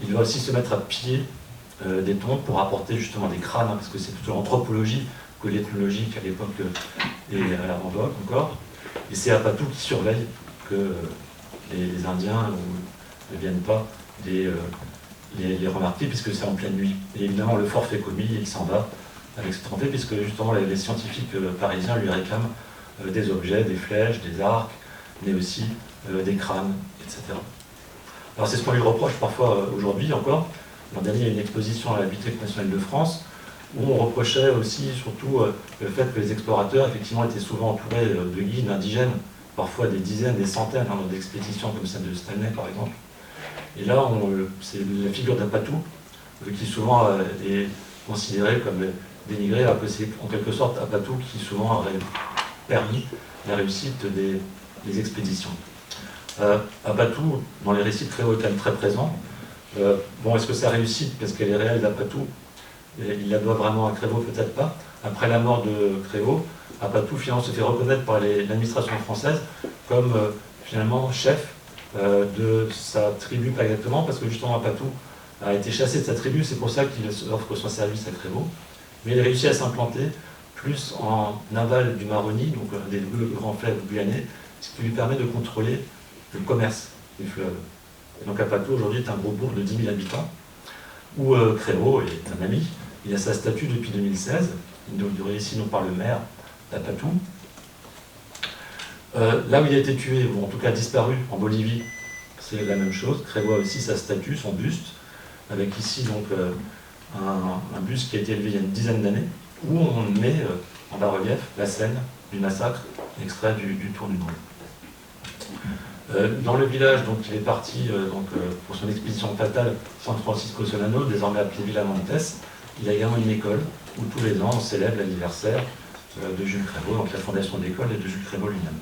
il va aussi se mettre à piller des tombes pour apporter justement des crânes, parce que c'est plutôt l'anthropologie que l'ethnologie qui à l'époque est à la vogue encore. Et c'est Apatou qui surveille que les Indiens ne viennent pas les remarquer, puisque c'est en pleine nuit. Et évidemment, le fort fait commis, il s'en va avec cette trompée, puisque justement les scientifiques parisiens lui réclament des objets, des flèches, des arcs, mais aussi des crânes, etc. Alors c'est ce qu'on lui reproche parfois aujourd'hui encore. L'an dernier, il y a une exposition à la Bibliothèque nationale de France où on reprochait aussi surtout le fait que les explorateurs effectivement étaient souvent entourés de guides indigènes, parfois des dizaines, des centaines, dans des expéditions comme celle de Stanley par exemple. Et là, c'est la figure d'Apatou qui souvent est considérée comme dénigrée, alors que c'est en quelque sorte Apatou qui souvent aurait permis la réussite des expéditions. Apatou, dans les récits de Crévaux, est quand même très présent. Bon, est-ce que ça réussit parce qu'elle est réelle d'Apatou? Il la doit vraiment à Crévaux, peut-être pas. Après la mort de Crévaux, Apatou finalement se fait reconnaître par l'administration française comme finalement chef de sa tribu, pas exactement, parce que justement Apatou a été chassé de sa tribu, c'est pour ça qu'il offre son service à Crévaux. Mais il réussit à s'implanter plus en aval du Maroni, donc des deux grands fleuves guyanais, ce qui lui permet de contrôler le commerce du fleuve. Et donc Apatou aujourd'hui est un gros bourg de 10 000 habitants, où Crévaux est un ami. Il a sa statue depuis 2016, inaugurée ici non par le maire d'Apatou. Là où il a été tué, ou en tout cas disparu en Bolivie, c'est la même chose. Crévaux a aussi sa statue, son buste, avec ici donc un buste qui a été élevé il y a une dizaine d'années, où on met en bas-relief la scène du massacre, extrait du Tour du Monde. Dans le village dont il est parti pour son expédition fatale, San Francisco Solano, désormais appelé Villa Montes, il y a également une école où tous les ans on célèbre l'anniversaire de Jules Crévaux, donc la fondation de l'école et de Jules Crévaux lui-même.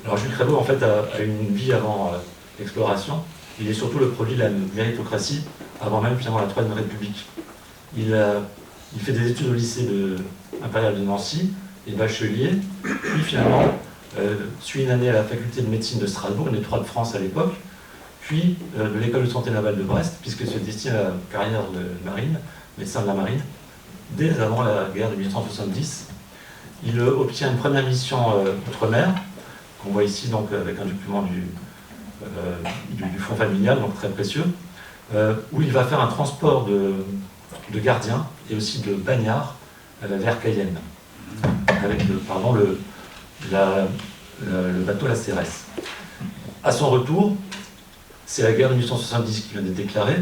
Alors Jules Crévaux en fait a une vie avant l'exploration. Il est surtout le produit de la méritocratie avant même finalement la Troisième République. Il Il fait des études au lycée impérial de Nancy, et bachelier, puis finalement suit une année à la faculté de médecine de Strasbourg, une des 3 de France à l'époque, puis de l'école de santé navale de Brest, puisqu'il se destine à la carrière de marine, médecin de la marine, dès avant la guerre de 1870. Il obtient une première mission outre-mer, qu'on voit ici donc avec un document du fonds familial, donc très précieux, où il va faire un transport de gardiens et aussi de bagnards vers Cayenne, avec le bateau La Cérès. À son retour, c'est la guerre de 1870 qui vient d'être déclarée,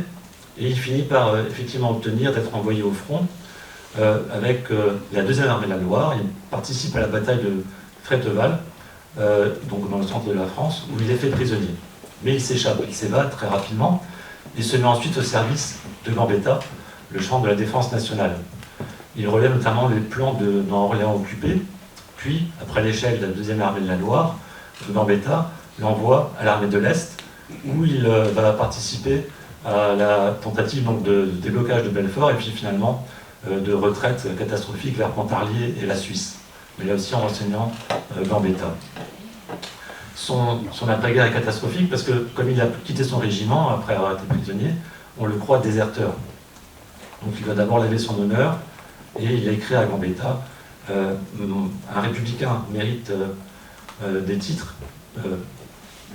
et il finit par effectivement obtenir d'être envoyé au front avec la deuxième armée de la Loire. Il participe à la bataille de Fréteval, donc dans le centre de la France, où il est fait prisonnier. Mais il s'échappe, il s'évade très rapidement, et se met ensuite au service de Gambetta, le champ de la défense nationale. Il relève notamment les plans dans Orléans occupé, puis, après l'échec de la deuxième armée de la Loire, Gambetta l'envoie à l'armée de l'Est, où il va participer à la tentative donc, de déblocage de Belfort, et puis finalement de retraite catastrophique vers Pontarlier et la Suisse. Mais là aussi en renseignant Gambetta. Son après-guerre est catastrophique parce que, comme il a quitté son régiment après avoir été prisonnier, on le croit déserteur. Donc il va d'abord laver son honneur, et il a écrit à Gambetta un républicain mérite des titres,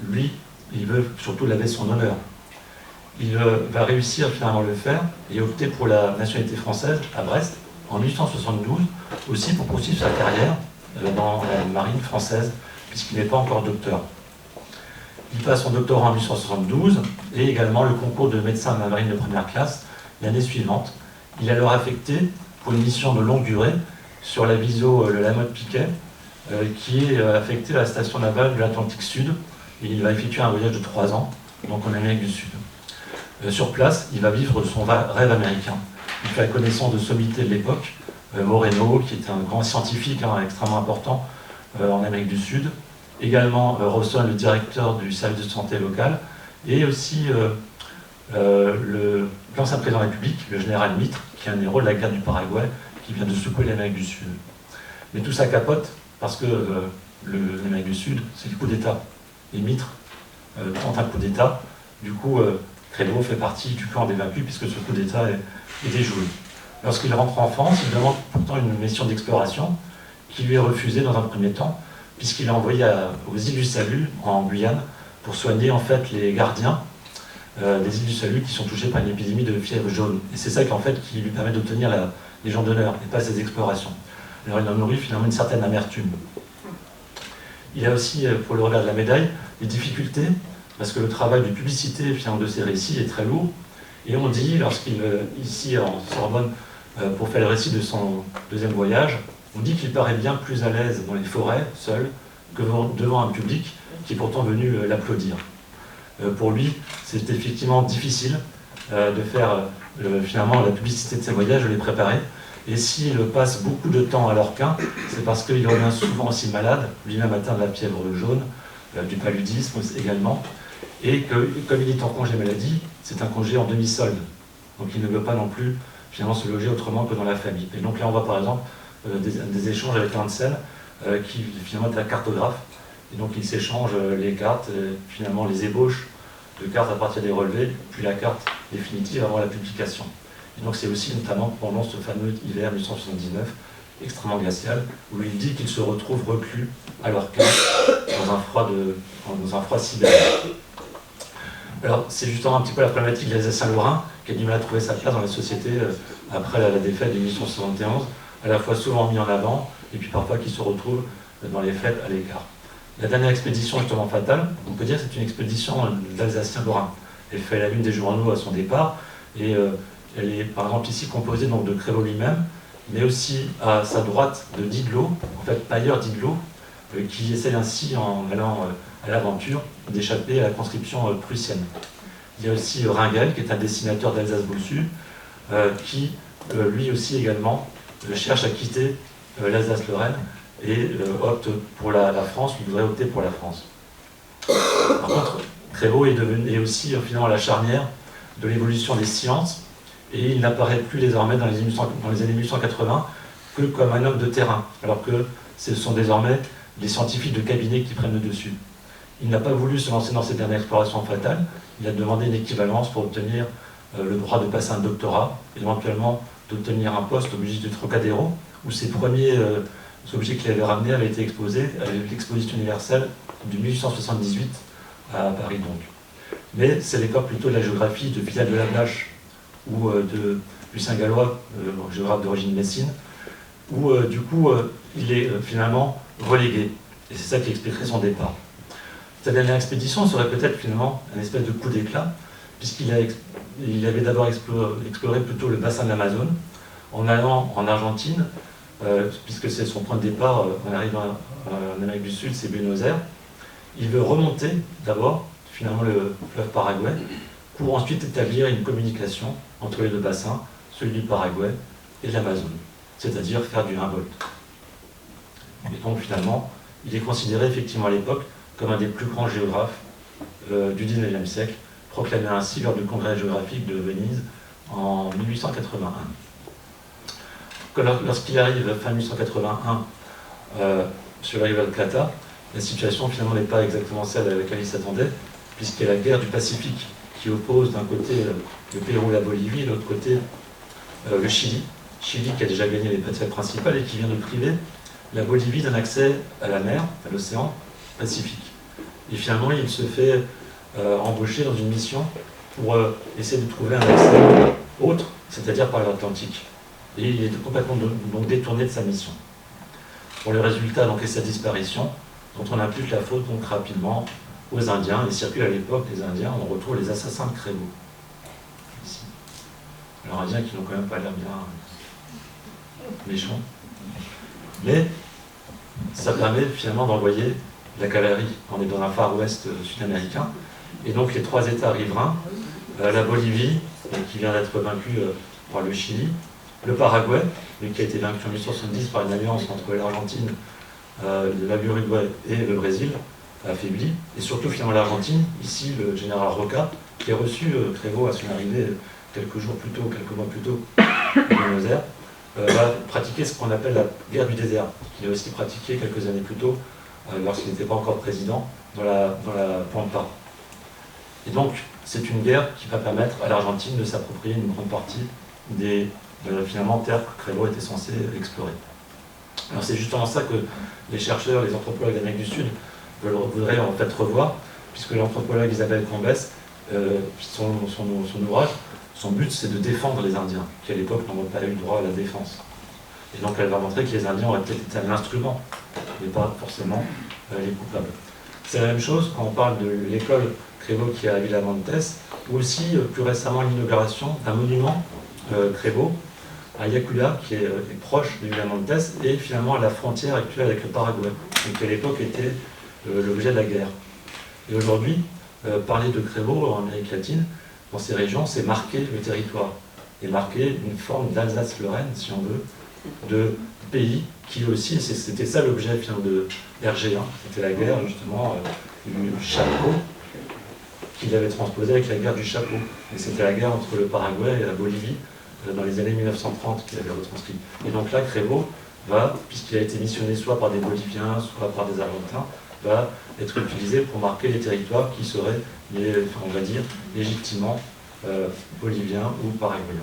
lui, il veut surtout laver son honneur. Il va réussir finalement à le faire et opter pour la nationalité française à Brest en 1872, aussi pour poursuivre sa carrière dans la marine française, puisqu'il n'est pas encore docteur. Il passe son doctorat en 1872 et également le concours de médecin de la marine de première classe l'année suivante. Il est alors affecté pour une mission de longue durée sur la Viso le Lamotte-Piquet, qui est affectée à la station navale de l'Atlantique Sud. Et il va effectuer un voyage de 3 ans, donc en Amérique du Sud. Sur place, il va vivre son rêve américain. Il fait la connaissance de sommités de l'époque, Moreno, qui était un grand scientifique extrêmement important en Amérique du Sud, également Rawson, le directeur du service de santé local, et aussi l'ancien président de la République, le général Mitre, qui est un héros de la guerre du Paraguay, qui vient de secouer l'Amérique du Sud. Mais tout ça capote parce que l'Amérique du Sud, c'est le coup d'État. Et Mitre tente un coup d'État. Du coup, Créleau fait partie du camp des vaincus puisque ce coup d'État est déjoué. Lorsqu'il rentre en France, il demande pourtant une mission d'exploration qui lui est refusée dans un premier temps, puisqu'il est envoyé aux îles du Salut, en Guyane, pour soigner en fait les gardiens des îles du Salut qui sont touchés par une épidémie de fièvre jaune. Et c'est ça qui lui permet d'obtenir la Légion d'honneur, et pas ses explorations. Alors il en nourrit finalement une certaine amertume. Il a aussi, pour le revers de la médaille, des difficultés, parce que le travail de publicité finalement, de ses récits est très lourd. Et on dit, lorsqu'il, ici en Sorbonne, pour faire le récit de son deuxième voyage, on dit qu'il paraît bien plus à l'aise dans les forêts, seul, que devant un public qui est pourtant venu l'applaudir. Pour lui, c'est effectivement difficile de faire finalement la publicité de ses voyages, de les préparer. Et s'il passe beaucoup de temps à Lorquin, c'est parce qu'il revient souvent aussi malade, lui-même atteint de la fièvre jaune, du paludisme également, et que comme il est en congé maladie, c'est un congé en demi-solde. Donc il ne veut pas non plus finalement se loger autrement que dans la famille. Et donc là on voit par exemple des échanges avec Hansel, qui finalement est un cartographe, et donc il s'échange les cartes, finalement les ébauches de cartes à partir des relevés, puis la carte définitive avant la publication. Et donc c'est aussi notamment pendant ce fameux hiver 1879, extrêmement glacial, où il dit qu'il se retrouve reclus à Lorquin dans un froid sibérien. Alors c'est justement un petit peu la problématique de l'Alsace-Saint-Lorrain qui a du mal à trouver sa place dans la société après la défaite de 1871, à la fois souvent mis en avant, et puis parfois qui se retrouve dans les faits à l'écart. La dernière expédition justement fatale, on peut dire que c'est une expédition d'Alsacien-Lorrain. Elle fait la une des journaux à son départ, et elle est par exemple ici composée donc, de Créleau lui-même, mais aussi à sa droite de Didelot, en fait Pailleur Didelot, qui essaie ainsi, en allant à l'aventure, d'échapper à la conscription prussienne. Il y a aussi Ringel, qui est un dessinateur d'Alsace-Bossu, qui lui aussi également cherche à quitter l'Alsace-Lorraine et opte pour la France, ou voudrait opter pour la France. Par contre, Créleau est aussi finalement la charnière de l'évolution des sciences, et il n'apparaît plus désormais dans les années 1880 que comme un homme de terrain, alors que ce sont désormais les scientifiques de cabinet qui prennent le dessus. Il n'a pas voulu se lancer dans cette dernière exploration fatale, il a demandé une équivalence pour obtenir le droit de passer un doctorat, éventuellement d'obtenir un poste au musée du Trocadéro, où ses premiers objets qu'il avait ramenés avaient été exposés à l'exposition universelle de 1878 à Paris donc. Mais c'est l'époque plutôt de la géographie de Vidal de Lablache ou de Lucien Gallois, géographe d'origine messine, où du coup il est finalement relégué. Et c'est ça qui expliquerait son départ. Sa dernière expédition serait peut-être finalement un espèce de coup d'éclat, puisqu'il avait d'abord exploré plutôt le bassin de l'Amazone, en allant en Argentine, puisque c'est son point de départ en arrivant en Amérique du Sud, c'est Buenos Aires. Il veut remonter d'abord, finalement, le fleuve Paraguay, pour ensuite établir une communication entre les deux bassins, celui du Paraguay et de l'Amazone, c'est-à-dire faire du Humboldt. Et donc finalement, il est considéré effectivement à l'époque comme un des plus grands géographes du XIXe siècle, proclamé ainsi lors du congrès géographique de Venise en 1881. Lorsqu'il arrive fin 1881 sur la rive de Plata, la situation finalement n'est pas exactement celle à laquelle il s'attendait, puisqu'il y a la guerre du Pacifique qui oppose d'un côté le Pérou et la Bolivie, de l'autre côté le Chili. Chili qui a déjà gagné les batailles principales et qui vient de priver la Bolivie d'un accès à la mer, à l'océan Pacifique. Et finalement, il se fait embaucher dans une mission pour essayer de trouver un accès autre, c'est-à-dire par l'Atlantique. Et il est complètement donc détourné de sa mission. Pour le résultat donc, est sa disparition, dont on impute la faute donc rapidement aux Indiens. Et circule à l'époque, les Indiens, on retrouve les assassins de Crébo. Ici. Alors Indiens qui n'ont quand même pas l'air bien méchants. Mais ça permet finalement d'envoyer la cavalerie. On est dans un Far West sud-américain. Et donc les trois États riverains, la Bolivie, qui vient d'être vaincue par le Chili, le Paraguay, qui a été vaincu en 1870 par une alliance entre l'Argentine, l'Uruguay et le Brésil, affaibli, et surtout finalement l'Argentine, ici le général Roca, qui a reçu Crévo à son arrivée quelques mois plus tôt, à Buenos Aires, va pratiquer ce qu'on appelle la guerre du désert, qu'il a aussi pratiqué quelques années plus tôt, lorsqu'il n'était pas encore président, dans la Pampa. Et donc, c'est une guerre qui va permettre à l'Argentine de s'approprier une grande partie des finalement terres que Crévo était censé explorer. Alors c'est justement ça que les chercheurs, les anthropologues d'Amérique du Sud voudraient en fait revoir, puisque l'anthropologue Isabelle Cambès, son ouvrage, son but c'est de défendre les Indiens, qui à l'époque n'ont pas eu le droit à la défense. Et donc elle va montrer que les Indiens auraient peut-être été un instrument, mais pas forcément les coupables. C'est la même chose quand on parle de l'école Crévo qui est à Villa Montes, ou aussi plus récemment l'inauguration d'un monument Crévo à Yacula, qui est proche de Villa Montes, et finalement à la frontière actuelle avec le Paraguay, qui à l'époque était l'objet de la guerre. Et aujourd'hui, parler de Crévo en Amérique latine, dans ces régions, c'est marquer le territoire, et marquer une forme d'Alsace-Lorraine, si on veut, de pays qui aussi, c'était ça l'objet de RG1, c'était la guerre justement du chapeau, qu'il avait transposé avec la guerre du chapeau. Et c'était la guerre entre le Paraguay et la Bolivie, dans les années 1930 qu'il avait retranscrit. Et donc là, Crévo va, puisqu'il a été missionné soit par des Boliviens, soit par des Argentins, va être utilisé pour marquer les territoires qui seraient, on va dire, légitimement boliviens ou paraguayens.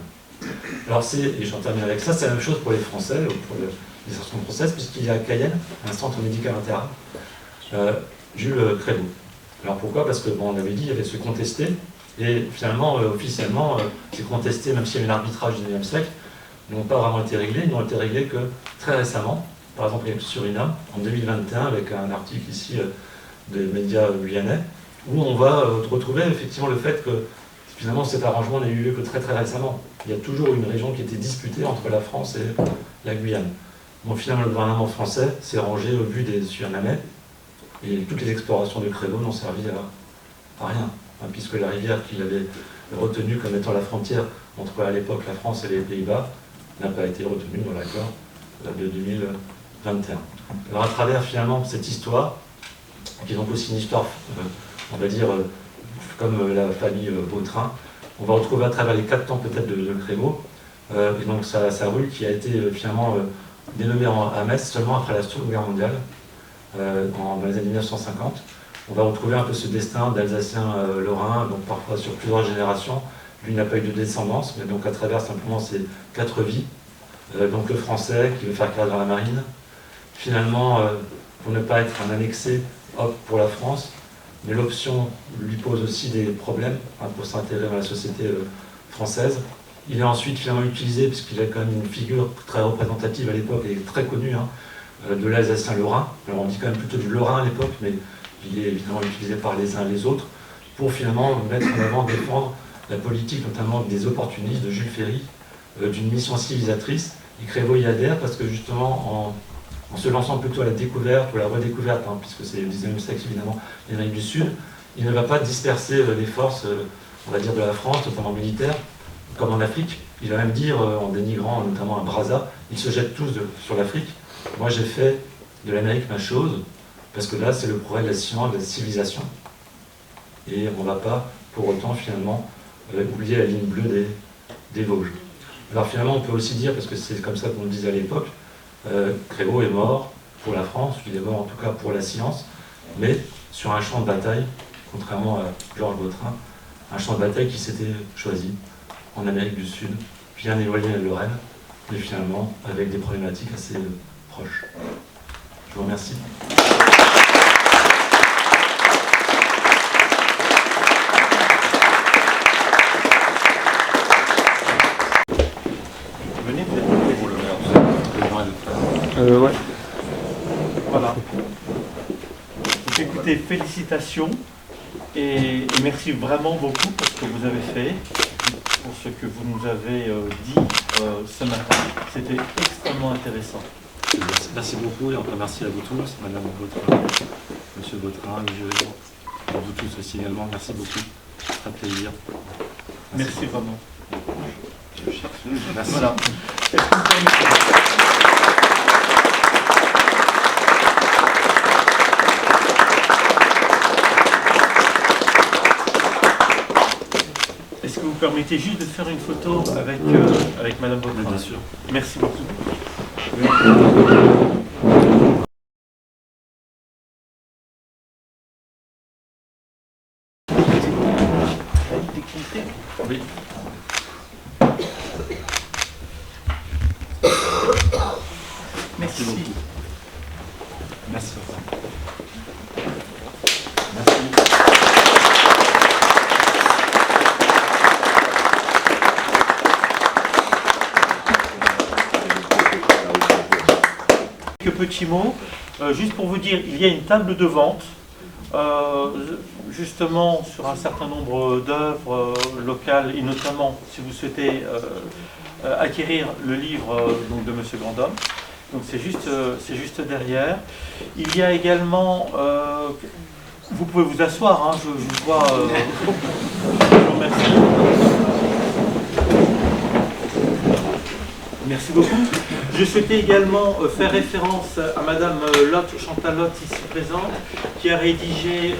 Alors et j'en termine avec ça, c'est la même chose pour les Français, ou pour les institutions françaises, puisqu'il y a à Cayenne, un centre médical interne, Jules Crévo. Alors pourquoi? Parce que, bon, on avait dit, il y avait ce contesté, et finalement, officiellement, ces contestés, même s'il y avait un arbitrage du XIXe siècle, n'ont pas vraiment été réglés, ils n'ont été réglés que très récemment, par exemple Suriname, en 2021, avec un article ici des médias guyanais, où on va retrouver effectivement le fait que finalement cet arrangement n'a eu lieu que très très récemment. Il y a toujours une région qui était disputée entre la France et la Guyane. Donc finalement le gouvernement français s'est rangé au but des Surinamais, et toutes les explorations de Crévo n'ont servi à rien, hein, puisque la rivière qu'il avait retenue comme étant la frontière entre à l'époque la France et les Pays-Bas n'a pas été retenue dans l'accord de 2021. Alors à travers finalement cette histoire, qui est donc aussi une histoire, on va dire, comme la famille Vautrin, on va retrouver à travers les 4 temps peut-être de Crévaux, et donc sa rue qui a été finalement dénommée à Metz seulement après la Seconde Guerre mondiale, dans les années 1950. On va retrouver un peu ce destin d'Alsacien lorrain, donc parfois sur plusieurs générations. Lui n'a pas eu de descendance, mais donc à travers simplement ses 4 vies. Donc le français qui veut faire carrière dans la marine, finalement, pour ne pas être un annexé, opte pour la France, mais l'option lui pose aussi des problèmes pour s'intégrer dans la société française. Il est ensuite finalement utilisé, puisqu'il est quand même une figure très représentative à l'époque et très connue, de l'Alsacien lorrain. Alors on dit quand même plutôt du lorrain à l'époque, mais il est évidemment utilisé par les uns et les autres, pour finalement mettre en avant, défendre la politique notamment des opportunistes de Jules Ferry, d'une mission civilisatrice. Et Crévaux y adhère parce que justement, en se lançant plutôt à la découverte ou à la redécouverte, puisque c'est le 19e siècle évidemment, l'Amérique du Sud, il ne va pas disperser les forces, on va dire, de la France, notamment militaires, comme en Afrique. Il va même dire, en dénigrant notamment un Brazza, ils se jettent tous sur l'Afrique. Moi j'ai fait de l'Amérique ma chose, parce que là c'est le progrès de la science, de la civilisation. Et on ne va pas pour autant finalement oublier la ligne bleue des Vosges. Alors finalement on peut aussi dire, parce que c'est comme ça qu'on le disait à l'époque, Crévaux est mort pour la France, il est mort en tout cas pour la science, mais sur un champ de bataille, contrairement à Georges Vautrin, un champ de bataille qui s'était choisi en Amérique du Sud, bien éloigné de Lorraine, mais finalement avec des problématiques assez proches. Je vous remercie. Venez peut-être. Ouais. Voilà. Donc, écoutez, félicitations et merci vraiment beaucoup pour ce que vous avez fait, pour ce que vous nous avez dit ce matin. C'était extrêmement intéressant. Merci beaucoup et encore merci à vous tous, Madame Vautrin, Monsieur Vautrin, le jury, à vous tous aussi également. Merci beaucoup. Très plaisir. Merci vraiment. Merci. Voilà. Est-ce que vous permettez juste de faire une photo avec Madame Vautrin? Bien sûr. Merci beaucoup. Oui. Merci beaucoup. Merci. Quelques petits mots, juste pour vous dire, il y a une table de vente, justement sur un certain nombre d'œuvres locales, et notamment si vous souhaitez acquérir le livre donc, de Monsieur Grandhomme. Donc c'est juste derrière. Il y a également, vous pouvez vous asseoir, je vous vois, je vous remercie. Merci beaucoup. Je souhaitais également faire référence à Madame Lotte, Chantal Lotte, ici présente, qui a rédigé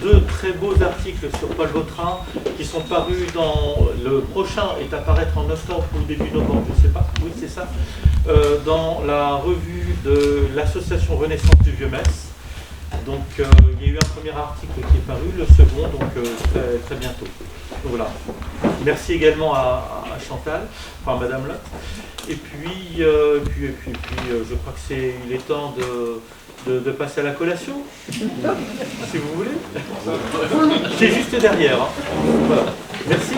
2 très beaux articles sur Paul Vautrin, qui sont parus dans le prochain, est à paraître en octobre ou début novembre, je ne sais pas, oui c'est ça, dans la revue de l'association Renaissance du Vieux-Metz. Donc il y a eu un premier article qui est paru, le second, donc très, très bientôt. Donc voilà. Merci également à Chantal, enfin à Madame Lotte. Et puis, je crois que il est temps de passer à la collation, si vous voulez. C'est juste derrière. Voilà. Merci.